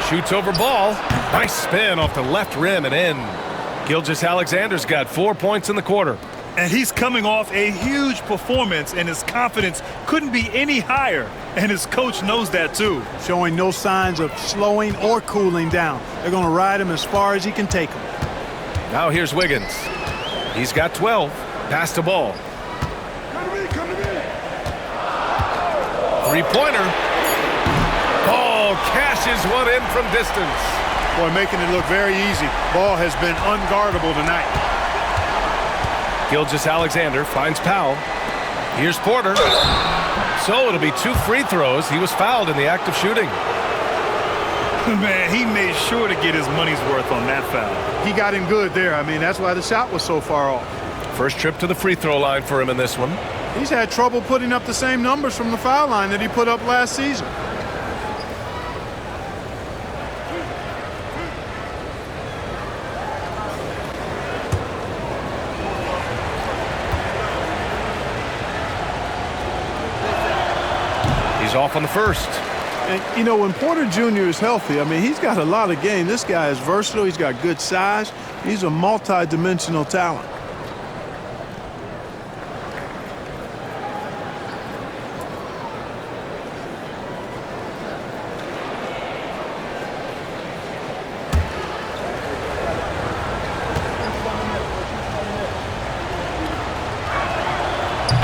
Shoots over ball. Nice spin off the left rim and in. Gilgeous-Alexander's got 4 points in the quarter. And he's coming off a huge performance, and his confidence couldn't be any higher. And his coach knows that too. Showing no signs of slowing or cooling down. They're going to ride him as far as he can take him. Now here's Wiggins. He's got 12. Pass the ball. Three-pointer. Ball cashes one in from distance. Boy, making it look very easy. Ball has been unguardable tonight. Gilgeous-Alexander finds Powell. Here's Porter. So it'll be 2 free throws. He was fouled in the act of shooting. Man, he made sure to get his money's worth on that foul. He got him good there. I mean, that's why the shot was so far off. First trip to the free throw line for him in this one. He's had trouble putting up the same numbers from the foul line that he put up last season. He's off on the first. And, you know, when Porter Jr. is healthy, I mean, he's got a lot of game. This guy is versatile. He's got good size. He's a multi-dimensional talent.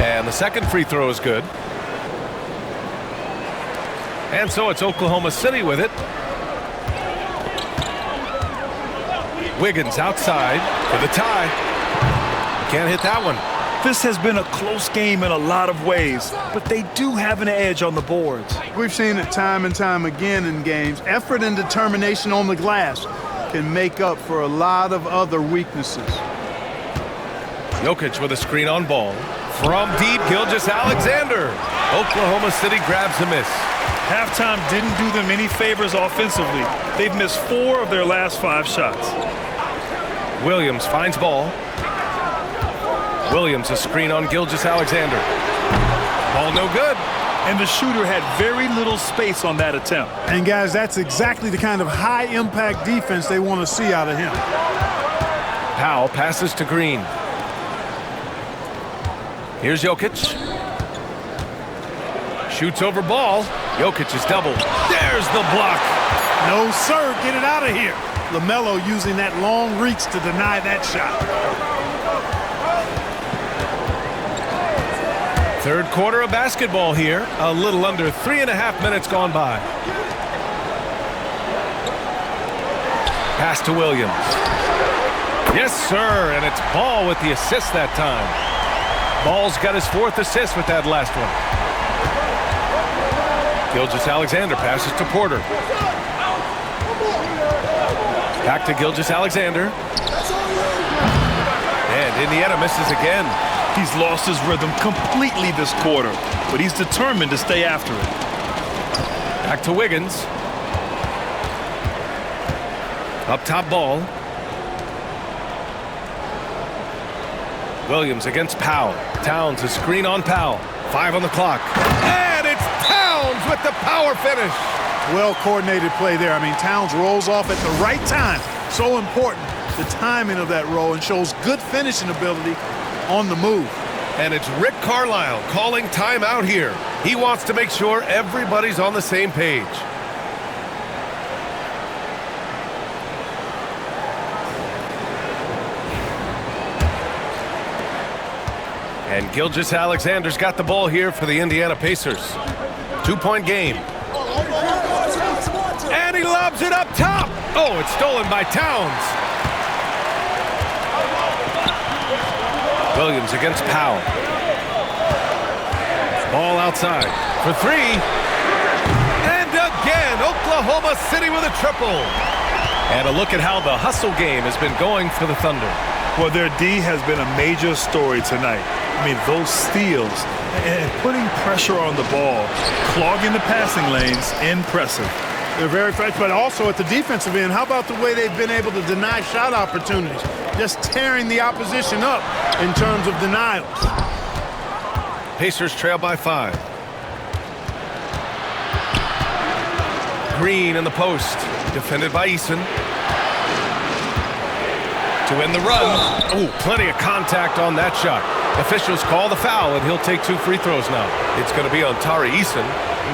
And the second free throw is good. And so it's Oklahoma City with it. Wiggins outside for the tie. Can't hit that one. This has been a close game in a lot of ways, but they do have an edge on the boards. We've seen it time and time again in games. Effort and determination on the glass can make up for a lot of other weaknesses. Jokic with a screen on ball. From deep, Gilgeous-Alexander. Oklahoma City grabs a miss. Halftime didn't do them any favors offensively. They've missed 4 of their last 5 shots. Williams finds ball. Williams a screen on Gilgeous-Alexander. Ball no good. And the shooter had very little space on that attempt. And guys, that's exactly the kind of high-impact defense they want to see out of him. Powell passes to Green. Here's Jokic. Shoots over ball. Jokic is doubled. There's the block. No, sir. Get it out of here. LaMelo using that long reach to deny that shot. Third quarter of basketball here. A little under 3.5 minutes gone by. Pass to Williams. Yes, sir. And it's Ball with the assist that time. Ball's got his 4th assist with that last one. Gilgeous-Alexander passes to Porter. Back to Gilgeous-Alexander. And Indiana misses again. He's lost his rhythm completely this quarter, but he's determined to stay after it. Back to Wiggins. Up top Ball. Williams against Powell. Towns a screen on Powell. 5 on the clock. And it's Towns with the power finish. Well-coordinated play there. I mean, Towns rolls off at the right time. So important, the timing of that roll, and shows good finishing ability on the move. And it's Rick Carlisle calling timeout here. He wants to make sure everybody's on the same page. And Gilgeous-Alexander's got the ball here for the Indiana Pacers. 2-point game. And he lobs it up top. Oh, it's stolen by Towns. Williams against Powell. Ball outside for 3. And again, Oklahoma City with a triple. And a look at how the hustle game has been going for the Thunder. Well, their D has been a major story tonight. I mean, those steals and putting pressure on the ball, clogging the passing lanes, impressive. They're very fresh, but also at the defensive end, how about the way they've been able to deny shot opportunities? Just tearing the opposition up in terms of denials. Pacers trail by 5. Green in the post, defended by Eason. To win the run. Oh, plenty of contact on that shot. Officials call the foul, and he'll take 2 free throws now. It's going to be on Tari Eason.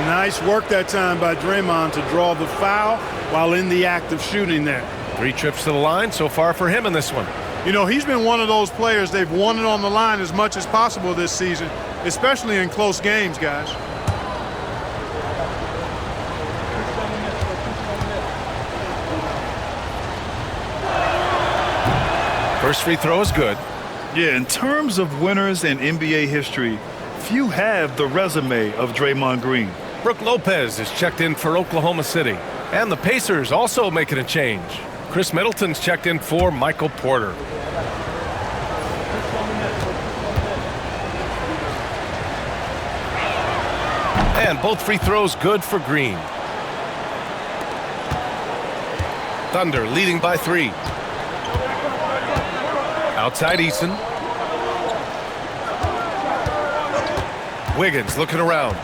Nice work that time by Draymond to draw the foul while in the act of shooting there. 3 trips to the line so far for him in this one. You know, he's been one of those players they've wanted on the line as much as possible this season, especially in close games, guys. First free throw is good. Yeah, in terms of winners in NBA history, few have the resume of Draymond Green. Brook Lopez is checked in for Oklahoma City. And the Pacers also making a change. Chris Middleton's checked in for Michael Porter. And both free throws good for Green. Thunder leading by 3. Outside Eason. Wiggins looking around.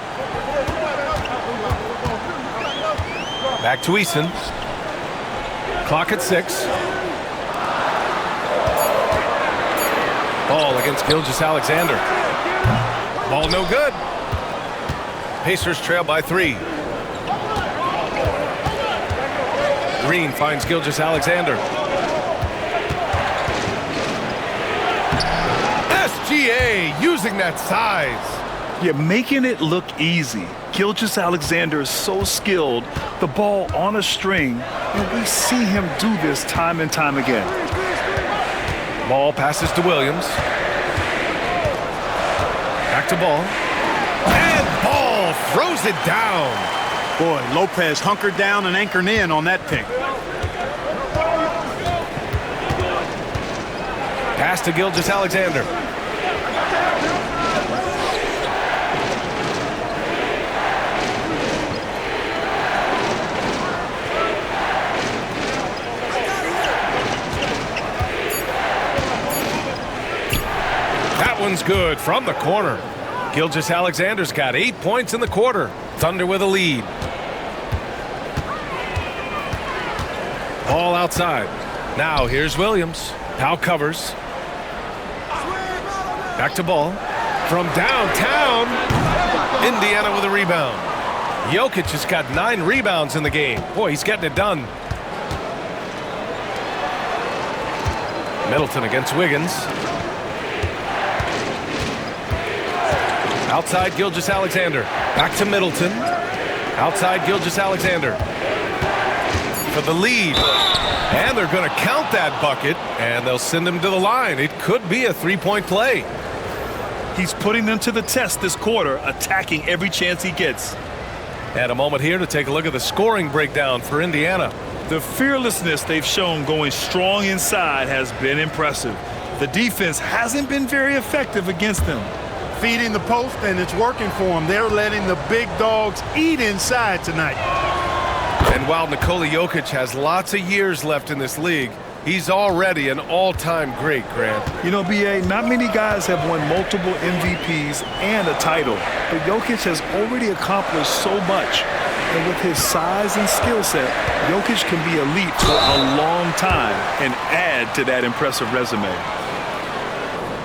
Back to Eason. Clock at 6. Ball against Gilgeous-Alexander. Ball no good. Pacers trail by 3. Green finds Gilgeous-Alexander. SGA using that size. Yeah, making it look easy. Gilgeous-Alexander is so skilled, the ball on a string, and we see him do this time and time again. Ball passes to Williams. Back to Ball. And Ball throws it down. Boy, Lopez hunkered down and anchored in on that pick. Pass to Gilgeous-Alexander. That one's good from the corner. Gilgeous-Alexander's got 8 points in the quarter. Thunder with a lead. Ball outside. Now here's Williams. Now covers. Back to Ball. From downtown. Indiana with a rebound. Jokic has got 9 rebounds in the game. Boy, he's getting it done. Middleton against Wiggins. Outside Gilgeous-Alexander. Back to Middleton. Outside Gilgeous-Alexander. For the lead. And they're going to count that bucket, and they'll send him to the line. It could be a three-point play. He's putting them to the test this quarter, attacking every chance he gets. And a moment here to take a look at the scoring breakdown for Indiana. The fearlessness they've shown going strong inside has been impressive. The defense hasn't been very effective against them. Feeding the post, and it's working for them. They're letting the big dogs eat inside tonight. And while Nikola Jokic has lots of years left in this league, he's already an all-time great, Grant. You know, BA, not many guys have won multiple MVPs and a title, but Jokic has already accomplished so much. And with his size and skill set, Jokic can be elite for a long time and add to that impressive resume.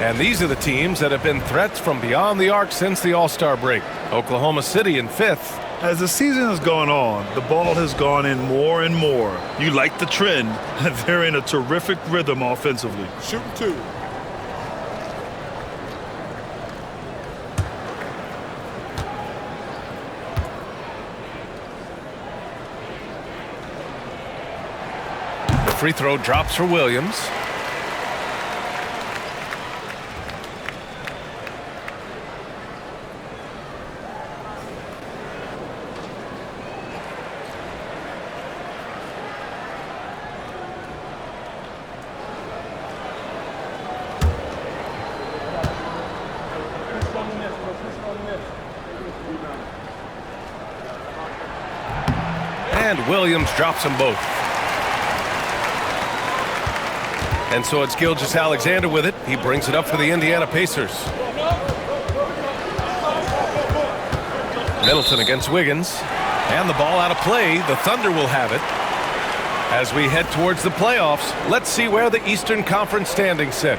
And these are the teams that have been threats from beyond the arc since the All-Star break. Oklahoma City in 5th. As the season has gone on, the ball has gone in more and more. You like the trend. They're in a terrific rhythm offensively. Shooting 2. The free throw drops for Williams. And Williams drops them both. And so it's Gilgeous-Alexander with it. He brings it up for the Indiana Pacers. Middleton against Wiggins. And the ball out of play. The Thunder will have it. As we head towards the playoffs, let's see where the Eastern Conference standings sit.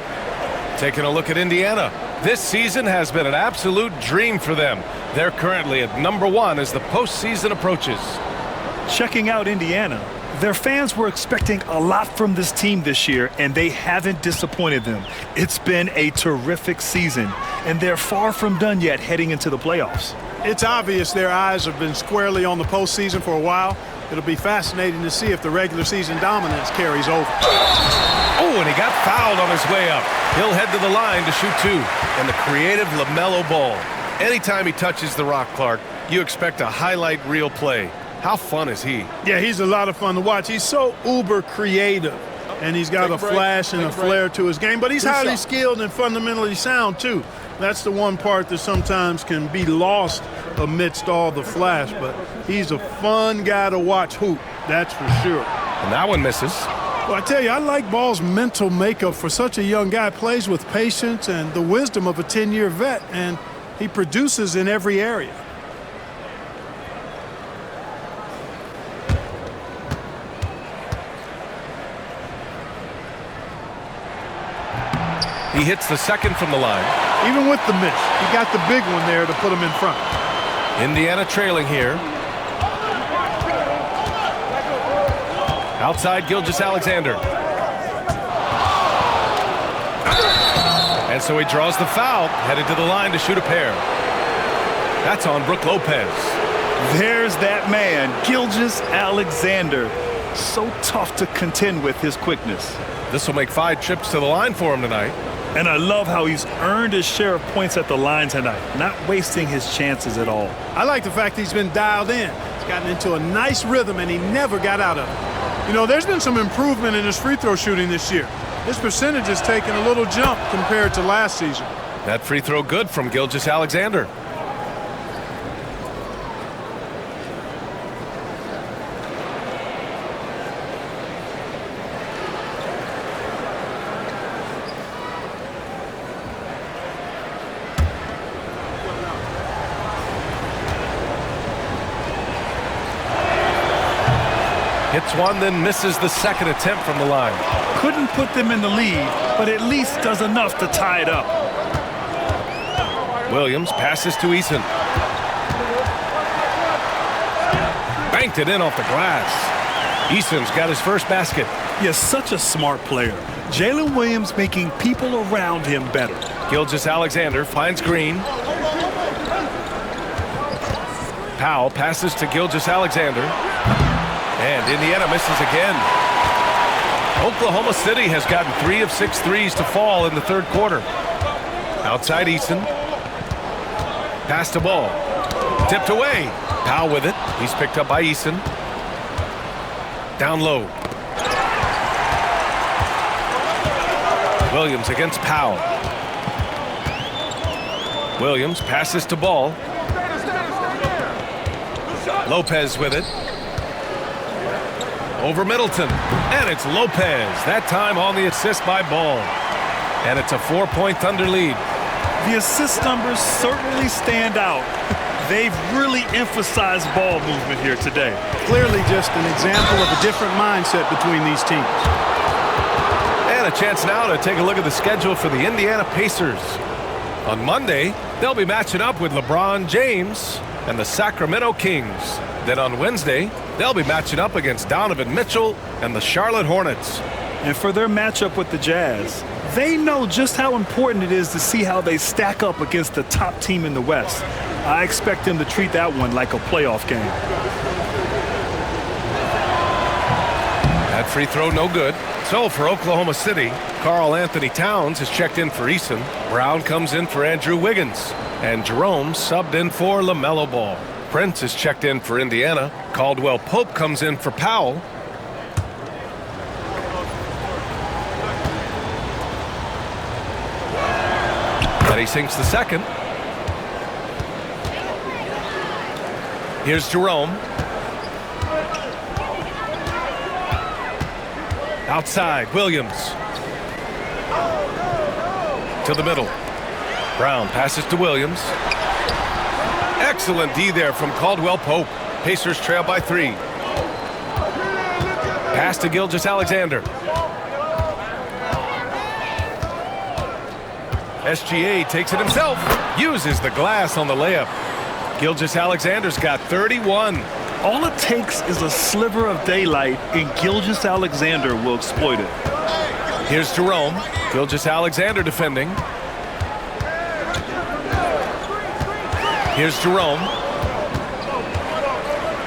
Taking a look at Indiana. This season has been an absolute dream for them. They're currently at #1 as the postseason approaches. Checking out Indiana, their fans were expecting a lot from this team this year, and they haven't disappointed them. It's been a terrific season, and they're far from done yet heading into the playoffs. It's obvious their eyes have been squarely on the postseason for a while. It'll be fascinating to see if the regular season dominance carries over. Oh, and he got fouled on his way up. He'll head to the line to shoot 2. And the creative LaMelo Ball. Anytime he touches the rock, Clark, you expect a highlight reel play. How fun is he? Yeah, he's a lot of fun to watch. He's so uber creative, and he's got a flash and a flair to his game, but he's highly skilled and fundamentally sound, too. That's the one part that sometimes can be lost amidst all the flash, but he's a fun guy to watch hoop, that's for sure. And that one misses. Well, I tell you, I like Ball's mental makeup for such a young guy. Plays with patience and the wisdom of a 10-year vet, and he produces in every area. He hits the second from the line. Even with the miss, he got the big one there to put him in front. Indiana trailing here. Outside Gilgeous-Alexander. And so he draws the foul, headed to the line to shoot a pair. That's on Brook Lopez. There's that man, Gilgeous-Alexander. So tough to contend with his quickness. This will make 5 trips to the line for him tonight. And I love how he's earned his share of points at the line tonight, not wasting his chances at all. I like the fact he's been dialed in. He's gotten into a nice rhythm, and he never got out of it. You know, there's been some improvement in his free throw shooting this year. His percentage has taken a little jump compared to last season. That free throw good from Gilgeous-Alexander. Hits one, then misses the second attempt from the line. Couldn't put them in the lead, but at least does enough to tie it up. Williams passes to Eason. Banked it in off the glass. Eason's got his first basket. Yes, such a smart player. Jalen Williams making people around him better. Gilgeous-Alexander finds Green. Powell passes to Gilgeous-Alexander. And Indiana misses again. Oklahoma City has gotten 3 of 6 threes to fall in the third quarter. Outside Eason. Pass to Ball. Tipped away. Powell with it. He's picked up by Eason. Down low. Williams against Powell. Williams passes to Ball. Lopez with it. Over Middleton. And it's Lopez. That time on the assist by Ball. And it's a 4-point Thunder lead. The assist numbers certainly stand out. They've really emphasized ball movement here today. Clearly just an example of a different mindset between these teams. And a chance now to take a look at the schedule for the Indiana Pacers. On Monday, they'll be matching up with LeBron James and the Sacramento Kings. Then on Wednesday, they'll be matching up against Donovan Mitchell and the Charlotte Hornets. And for their matchup with the Jazz, they know just how important it is to see how they stack up against the top team in the West. I expect them to treat that one like a playoff game. That free throw no good. So for Oklahoma City, Karl Anthony Towns has checked in for Eason. Brown comes in for Andrew Wiggins. And Jerome subbed in for LaMelo Ball. Prince is checked in for Indiana. Caldwell Pope comes in for Powell. And he sinks the second. Here's Jerome. Outside, Williams. To the middle. Brown passes to Williams. Excellent D there from Caldwell Pope. Pacers trail by 3. Pass to Gilgeous-Alexander. SGA takes it himself. Uses the glass on the layup. Gilgeous-Alexander's got 31. All it takes is a sliver of daylight, and Gilgeous-Alexander will exploit it. Here's Jerome. Gilgeous-Alexander defending. Here's Jerome.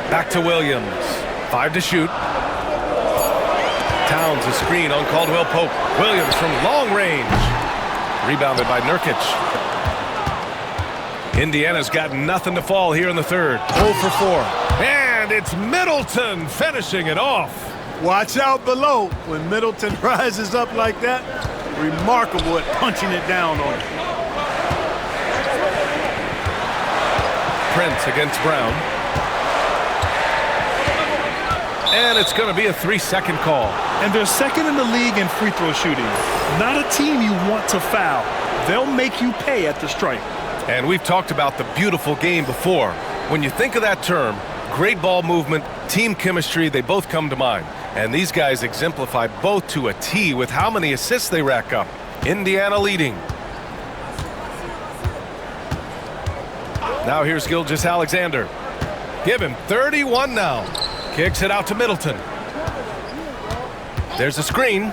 Back to Williams. 5 to shoot. Towns a screen on Caldwell Pope. Williams from long range. Rebounded by Nurkic. Indiana's got nothing to fall here in the third. 0 for 4. And it's Middleton finishing it off. Watch out below. When Middleton rises up like that, remarkable at punching it down on it. Prince against Brown. And it's going to be a 3-second call. And they're second in the league in free throw shooting. Not a team you want to foul. They'll make you pay at the stripe. And we've talked about the beautiful game before. When you think of that term, great ball movement, team chemistry, they both come to mind. And these guys exemplify both to a T with how many assists they rack up. Indiana leading. Now here's Gilgeous-Alexander. Give him 31 now. Kicks it out to Middleton. There's a screen.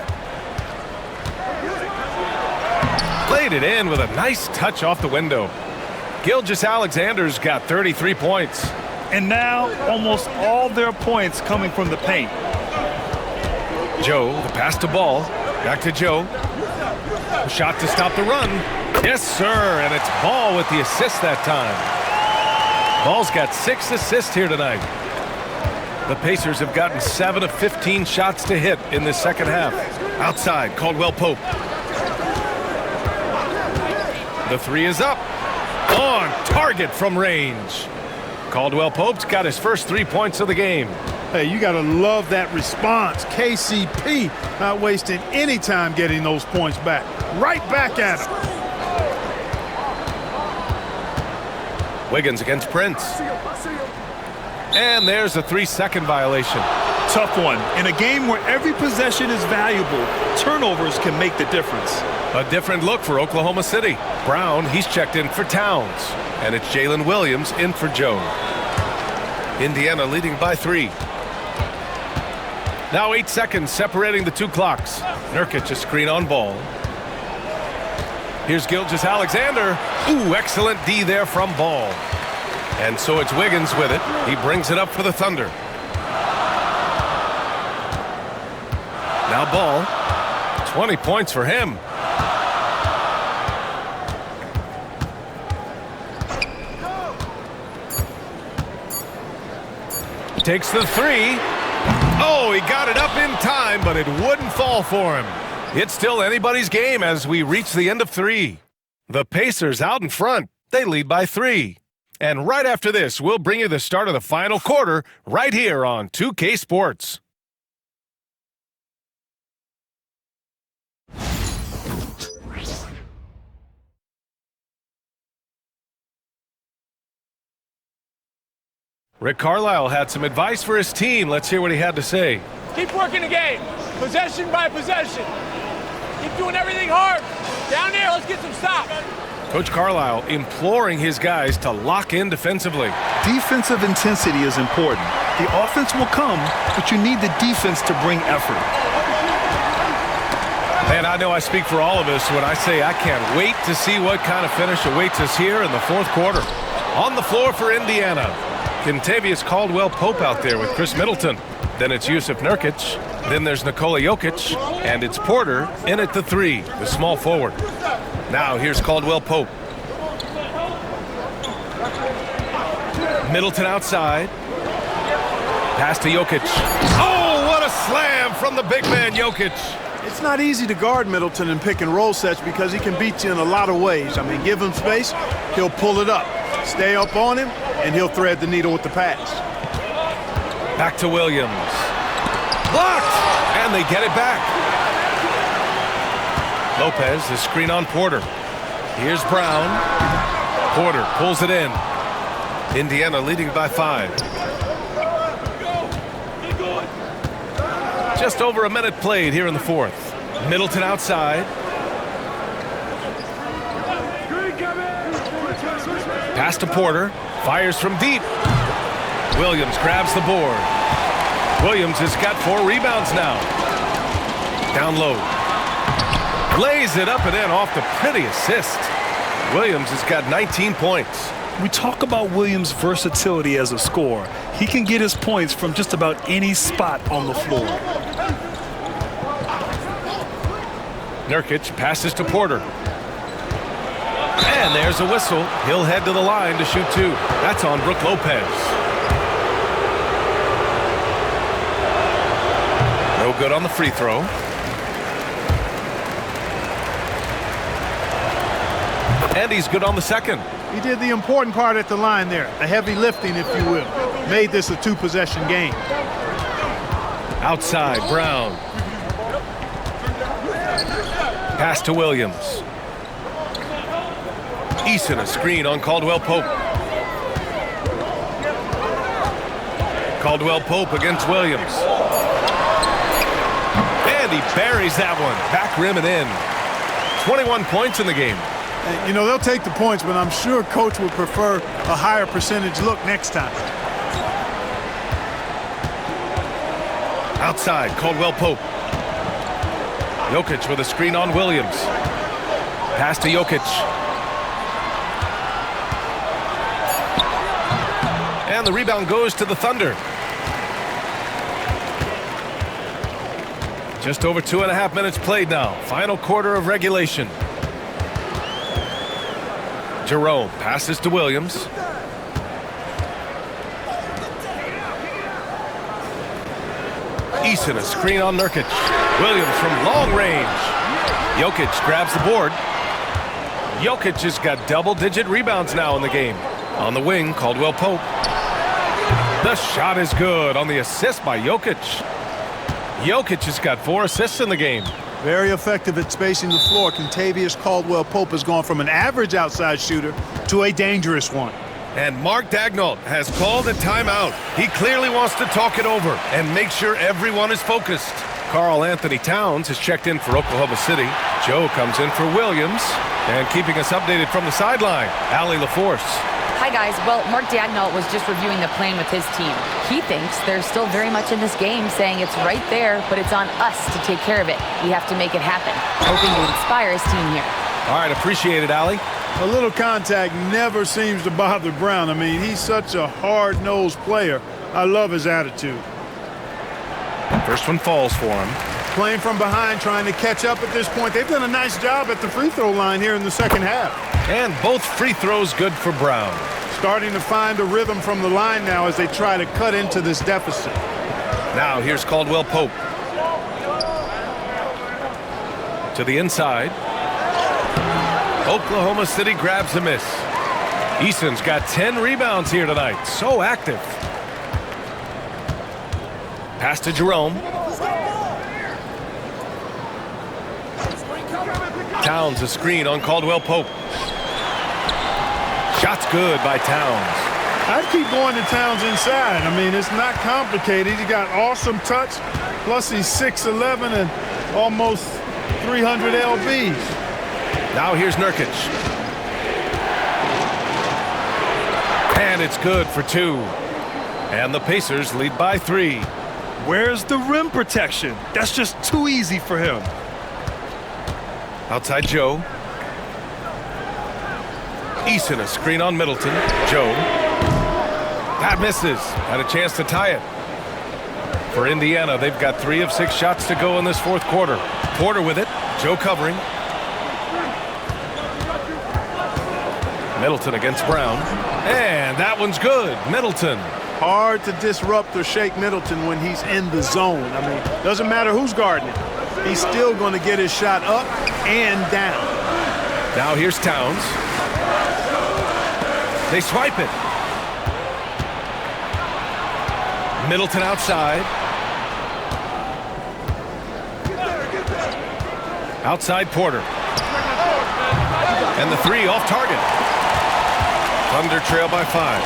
Played it in with a nice touch off the window. Gilgeous-Alexander's got 33 points. And now almost all their points coming from the paint. Joe, the pass to Ball. Back to Joe. A shot to stop the run. Yes, sir, and it's Ball with the assist that time. Ball's got 6 assists here tonight. The Pacers have gotten 7 of 15 shots to hit in this second half. Outside, Caldwell Pope. The three is up. On target from range. Caldwell Pope's got his first 3 points of the game. Hey, you got to love that response. KCP not wasting any time getting those points back. Right back at him. Wiggins against Prince. And there's a 3-second violation. Tough one. In a game where every possession is valuable, turnovers can make the difference. A different look for Oklahoma City. Brown, he's checked in for Towns. And it's Jalen Williams in for Joe. Indiana leading by 3. Now 8 seconds separating the 2 clocks. Nurkic a screen on Ball. Here's Gilgeous-Alexander. Ooh, excellent D there from Ball. And so it's Wiggins with it. He brings it up for the Thunder. Now Ball. 20 points for him. Takes the 3. Oh, he got it up in time, but it wouldn't fall for him. It's still anybody's game as we reach the end of 3. The Pacers out in front. They lead by 3. And right after this, we'll bring you the start of the final quarter right here on 2K Sports. Rick Carlisle had some advice for his team. Let's hear what he had to say. Keep working the game, possession by possession. Keep doing everything hard. Down there, let's get some stops. Coach Carlisle imploring his guys to lock in defensively. Defensive intensity is important. The offense will come, but you need the defense to bring effort. And I know I speak for all of us when I say I can't wait to see what kind of finish awaits us here in the 4th quarter. On the floor for Indiana, Kentavious Caldwell-Pope out there with Chris Middleton. Then it's Jusuf Nurkic. Then there's Nikola Jokic. And it's Porter in at the 3, the small forward. Now here's Caldwell-Pope. Middleton outside. Pass to Jokic. Oh, what a slam from the big man Jokic. It's not easy to guard Middleton in pick and roll sets because he can beat you in a lot of ways. I mean, give him space, he'll pull it up. Stay up on him, and he'll thread the needle with the pass. Back to Williams. Blocked! And they get it back. Lopez, the screen on Porter. Here's Brown. Porter pulls it in. Indiana leading by 5. Just over a minute played here in the 4th. Middleton outside. Pass to Porter. Fires from deep. Williams grabs the board. Williams has got 4 rebounds now. Down low. Lays it up and in off the pretty assist. Williams has got 19 points. We talk about Williams' versatility as a scorer. He can get his points from just about any spot on the floor. Nurkic passes to Porter. And there's a whistle. He'll head to the line to shoot 2. That's on Brook Lopez. No good on the free throw. And he's good on the second. He did the important part at the line there, the heavy lifting, if you will. Made this a 2-possession game. Outside, Brown. Pass to Williams. Eason a screen on Caldwell-Pope. Caldwell-Pope against Williams. And he buries that one. Back rim and in. 21 points in the game. You know, they'll take the points, but I'm sure Coach would prefer a higher percentage look next time. Outside, Caldwell-Pope. Jokic with a screen on Williams. Pass to Jokic. And the rebound goes to the Thunder. Just over 2.5 minutes played now. Final quarter of regulation. Jerome passes to Williams. Eason, a screen on Nurkic. Williams from long range. Jokic grabs the board. Jokic has got double-digit rebounds now in the game. On the wing, Caldwell Pope. The shot is good on the assist by Jokic. Jokic has got 4 assists in the game. Very effective at spacing the floor. Kentavious Caldwell-Pope has gone from an average outside shooter to a dangerous one. And Mark Daigneault has called a timeout. He clearly wants to talk it over and make sure everyone is focused. Karl Anthony Towns has checked in for Oklahoma City. Joe comes in for Williams. And keeping us updated from the sideline, Allie LaForce. Hi, guys. Well, Mark Daigneault was just reviewing the plan with his team. He thinks they're still very much in this game, saying it's right there, but it's on us to take care of it. We have to make it happen. Hoping to inspire his team here. All right, appreciate it, Allie. A little contact never seems to bother Brown. I mean, he's such a hard-nosed player. I love his attitude. First one falls for him. Playing from behind, trying to catch up at this point. They've done a nice job at the free throw line here in the second half. And both free throws good for Brown. Starting to find a rhythm from the line now as they try to cut into this deficit. Now here's Caldwell Pope. To the inside. Oklahoma City grabs a miss. Eason's got 10 rebounds here tonight. So active. Pass to Jerome. Towns a screen on Caldwell Pope. Shot's good by Towns. I'd keep going to Towns inside. I mean, it's not complicated. He's got awesome touch. Plus, he's 6'11" and almost 300 lbs. Now here's Nurkic. And it's good for 2. And the Pacers lead by 3. Where's the rim protection? That's just too easy for him. Outside Joe. Eason a screen on Middleton. Joe. That misses. Had a chance to tie it. For Indiana, they've got 3 of 6 shots to go in this fourth quarter. Porter with it. Joe covering. Middleton against Brown. And that one's good. Middleton. Hard to disrupt or shake Middleton when he's in the zone. I mean, doesn't matter who's guarding him. He's still going to get his shot up and down. Now here's Towns. They swipe it. Middleton outside. Outside Porter. And the 3 off target. Thunder trail by 5.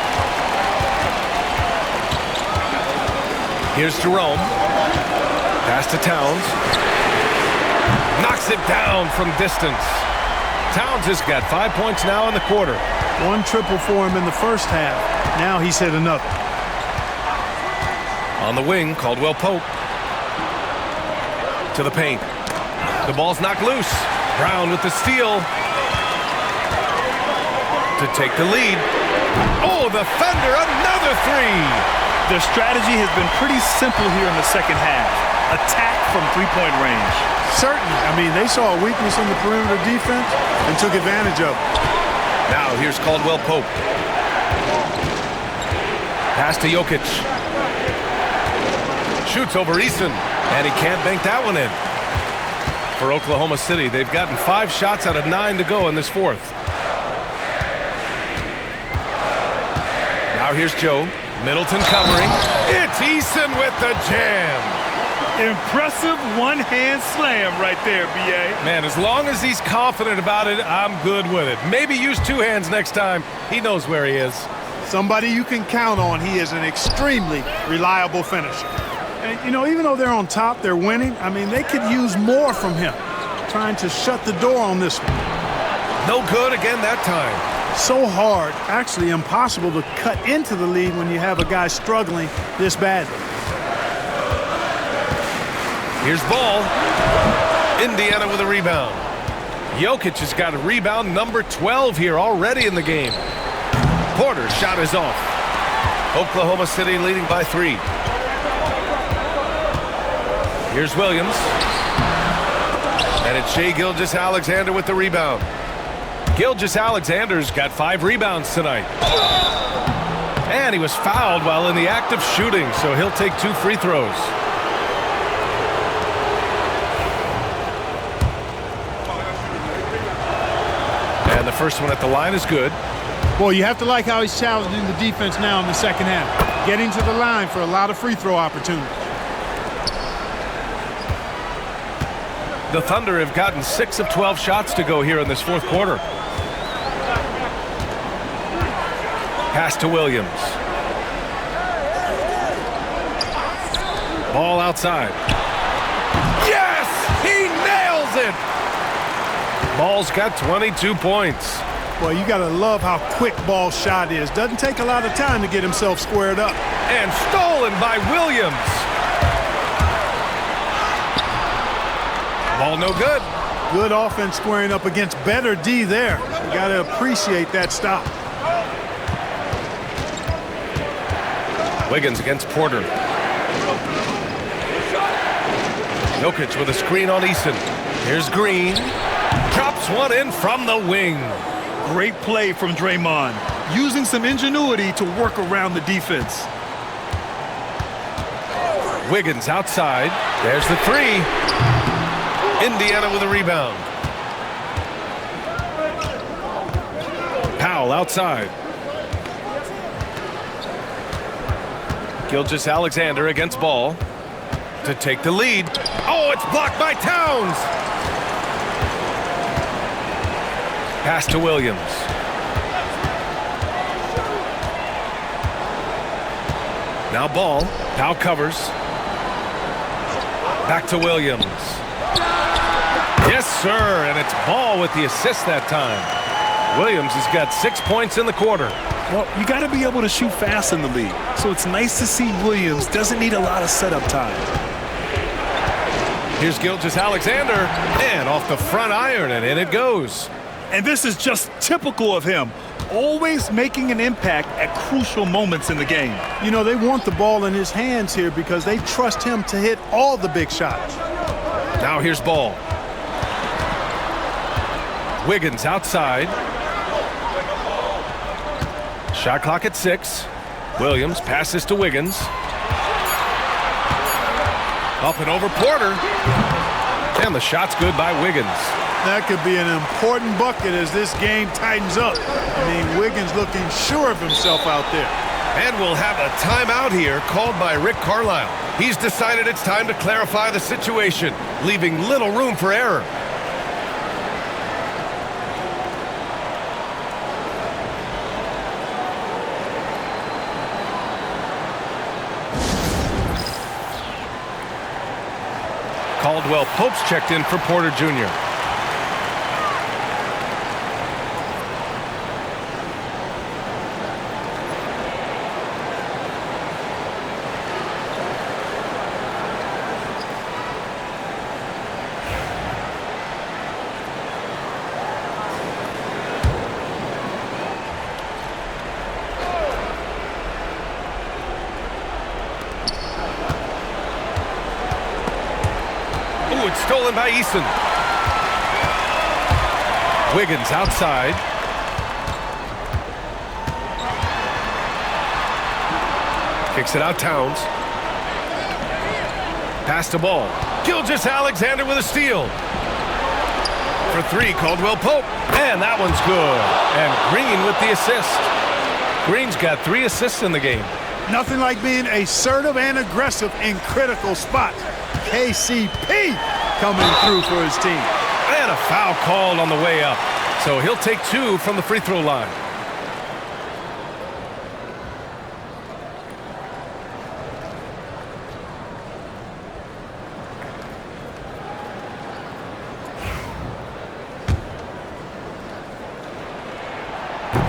Here's Jerome. Pass to Towns. Knocks it down from distance. Towns has got 5 points now in the quarter. 1 triple for him in the first half. Now he's hit another. On the wing, Caldwell Pope. To the paint. The ball's knocked loose. Brown with the steal. To take the lead. Oh, the Thunder, another 3. Their strategy has been pretty simple here in the second half. Attack from three-point range. Certainly. I mean, they saw a weakness in the perimeter defense and took advantage of it. Now here's Caldwell Pope. Pass to Jokic. Shoots over Eason, and he can't bank that one in. For Oklahoma City, they've gotten 5 shots out of 9 to go in this fourth. Now here's Joe. Middleton covering. It's Eason with the jam. Impressive one-hand slam right there, B.A. Man, as long as he's confident about it, I'm good with it. Maybe use 2 hands next time. He knows where he is. Somebody you can count on. He is an extremely reliable finisher. And, you know, even though they're on top, they're winning. I mean, they could use more from him. Trying to shut the door on this one. No good again that time. So hard, actually impossible to cut into the lead when you have a guy struggling this badly. Here's Ball. Indiana with a rebound. Jokic has got a rebound number 12 here already in the game. Porter's shot is off. Oklahoma City leading by 3. Here's Williams. And it's Shai Gilgeous-Alexander with the rebound. Gilgeous-Alexander's got 5 rebounds tonight. And he was fouled while in the act of shooting, so he'll take 2 free throws. And the first one at the line is good. Boy, you have to like how he's challenging the defense now in the second half. Getting to the line for a lot of free throw opportunities. The Thunder have gotten 6 of 12 shots to go here in this fourth quarter. Pass to Williams. Ball outside. Yes! He nails it! Ball's got 22 points. Boy, you got to love how quick Ball's shot is. Doesn't take a lot of time to get himself squared up. And stolen by Williams. Ball no good. Good offense squaring up against better D there. You got to appreciate that stop. Wiggins against Porter. Jokic with a screen on Eason. Here's Green. Drops one in from the wing. Great play from Draymond, using some ingenuity to work around the defense. Wiggins outside. There's the 3. Indiana with a rebound. Powell outside. Gilgeous-Alexander against Ball to take the lead. Oh, it's blocked by Towns. Pass to Williams. Now Ball. Powell covers. Back to Williams. Yes, sir, and it's Ball with the assist that time. Williams has got 6 points in the quarter. Well, you got to be able to shoot fast in the league, so it's nice to see Williams doesn't need a lot of setup time. Here's Gilgeous-Alexander, and off the front iron, and in it goes. And this is just typical of him, always making an impact at crucial moments in the game. You know, they want the ball in his hands here because they trust him to hit all the big shots. Now here's Ball. Wiggins outside. Shot clock at 6. Williams passes to Wiggins. Up and over Porter. And the shot's good by Wiggins. That could be an important bucket as this game tightens up. I mean, Wiggins looking sure of himself out there. And we'll have a timeout here called by Rick Carlisle. He's decided it's time to clarify the situation, leaving little room for error. Caldwell Pope's checked in for Porter Jr. Stolen by Eason. Wiggins outside. Kicks it out Towns. Pass to Ball. Gilgeous-Alexander with a steal. For 3, Caldwell Pope. And that one's good. And Green with the assist. Green's got 3 assists in the game. Nothing like being assertive and aggressive in critical spots. KCP coming through for his team. And a foul called on the way up. So he'll take 2 from the free throw line.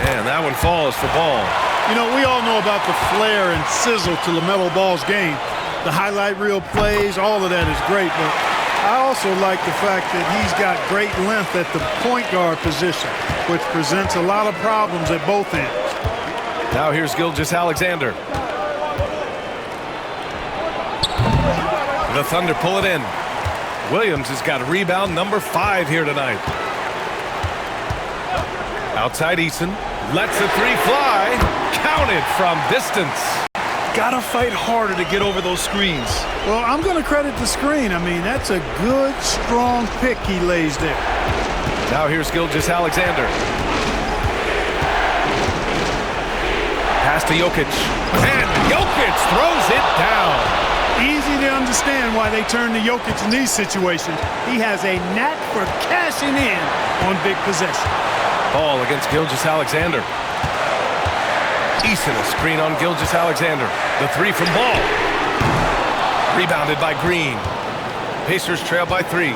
And that one falls for Ball. You know, we all know about the flair and sizzle to LaMelo Ball's game. The highlight reel plays, all of that is great, but I also like the fact that he's got great length at the point guard position, which presents a lot of problems at both ends. Now here's Gilgeous-Alexander. The Thunder pull it in. Williams has got rebound number 5 here tonight. Outside Eason. Lets the three fly. Counted from distance. Gotta fight harder to get over those screens. Well, I'm going to credit the screen. I mean, that's a good, strong pick he lays there. Now here's Gilgeous-Alexander. Pass to Jokic. And Jokic throws it down. Easy to understand why they turn to Jokic in these situations. He has a knack for cashing in on big possession. Ball against Gilgeous-Alexander. Eason, a screen on Gilgeous-Alexander. The three from Ball. Rebounded by Green. Pacers trail by 3.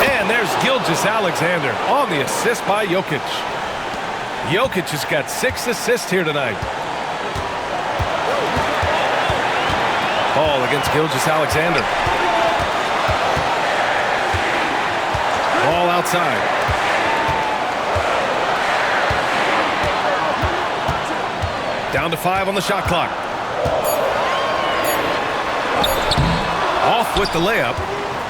And there's Gilgeous-Alexander on the assist by Jokic. Jokic has got 6 assists here tonight. Ball against Gilgeous-Alexander. Ball outside. Down to 5 on the shot clock. Off with the layup.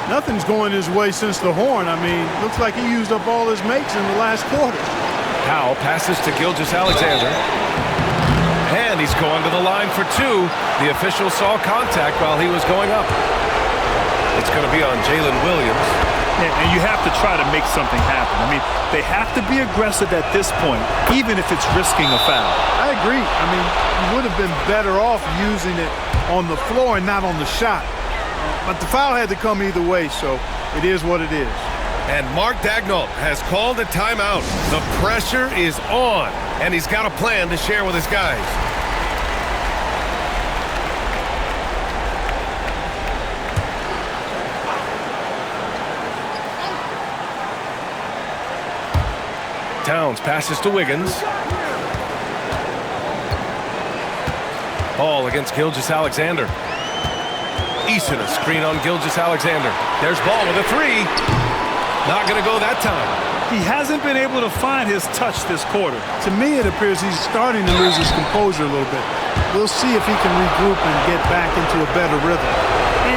Nothing's going his way since the horn. I mean, looks like he used up all his makes in the last quarter. Powell passes to Gilgeous-Alexander. And he's going to the line for 2. The official saw contact while he was going up. It's going to be on Jalen Williams. Yeah, and you have to try to make something happen. I mean, they have to be aggressive at this point, even if it's risking a foul. I agree. I mean, you would have been better off using it on the floor and not on the shot. But the foul had to come either way, so it is what it is. And Mark Daigneault has called a timeout. The pressure is on, and he's got a plan to share with his guys. Towns passes to Wiggins. Ball against Gilgeous-Alexander. Eason, a screen on Gilgeous-Alexander. There's Ball with a 3. Not going to go that time. He hasn't been able to find his touch this quarter. To me, it appears he's starting to lose his composure a little bit. We'll see if he can regroup and get back into a better rhythm.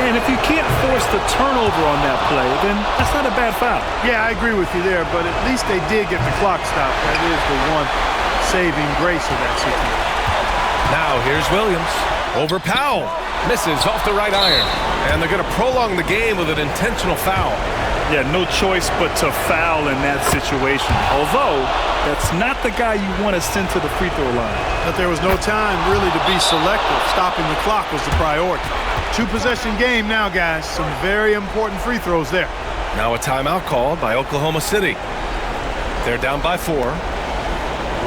And if you can't force the turnover on that play, then that's not a bad foul. Yeah, I agree with you there, but at least they did get the clock stopped. That is the one saving grace of that situation. Now here's Williams. Over Powell. Misses off the right iron. And they're going to prolong the game with an intentional foul. Yeah, no choice but to foul in that situation. Although, that's not the guy you want to send to the free throw line. But there was no time really to be selective. Stopping the clock was the priority. 2-possession game now, guys. Some very important free throws there. Now a timeout called by Oklahoma City. They're down by 4.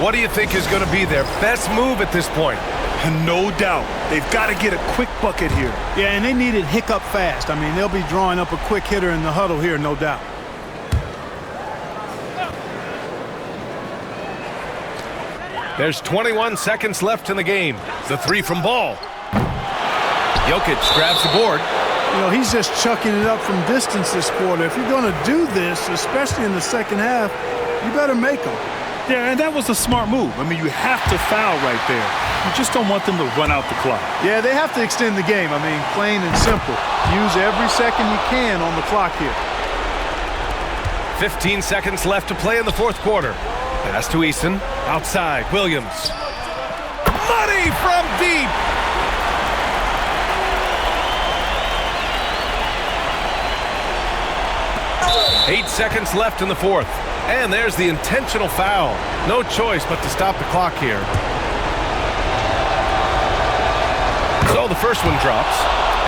What do you think is going to be their best move at this point? No doubt. They've got to get a quick bucket here. Yeah, and they need it hiccup fast. I mean, they'll be drawing up a quick hitter in the huddle here, no doubt. There's 21 seconds left in the game. The 3 from Ball. Jokic grabs the board. You know, he's just chucking it up from distance this quarter. If you're going to do this, especially in the second half, you better make them. Yeah, and that was a smart move. I mean, you have to foul right there. You just don't want them to run out the clock. Yeah, they have to extend the game. I mean, plain and simple. Use every second you can on the clock here. 15 seconds left to play in the fourth quarter. Pass to Eason. Outside, Williams. Money from deep. Eight seconds left in the fourth. And there's the intentional foul. No choice but to stop the clock here. So the first one drops,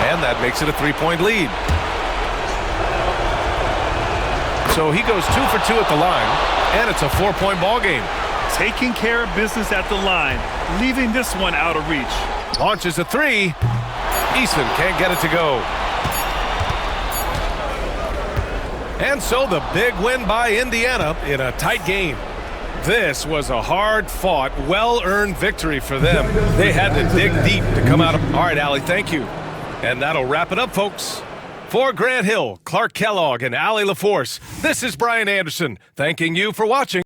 and that makes it a 3-point lead. So he goes 2 for 2 at the line, and it's a 4-point ball game. Taking care of business at the line, leaving this one out of reach. Launches a 3. Eason can't get it to go. And so the big win by Indiana in a tight game. This was a hard-fought, well-earned victory for them. They had to dig deep to come out of... All right, Allie, thank you. And that'll wrap it up, folks. For Grant Hill, Clark Kellogg, and Allie LaForce, this is Brian Anderson, thanking you for watching.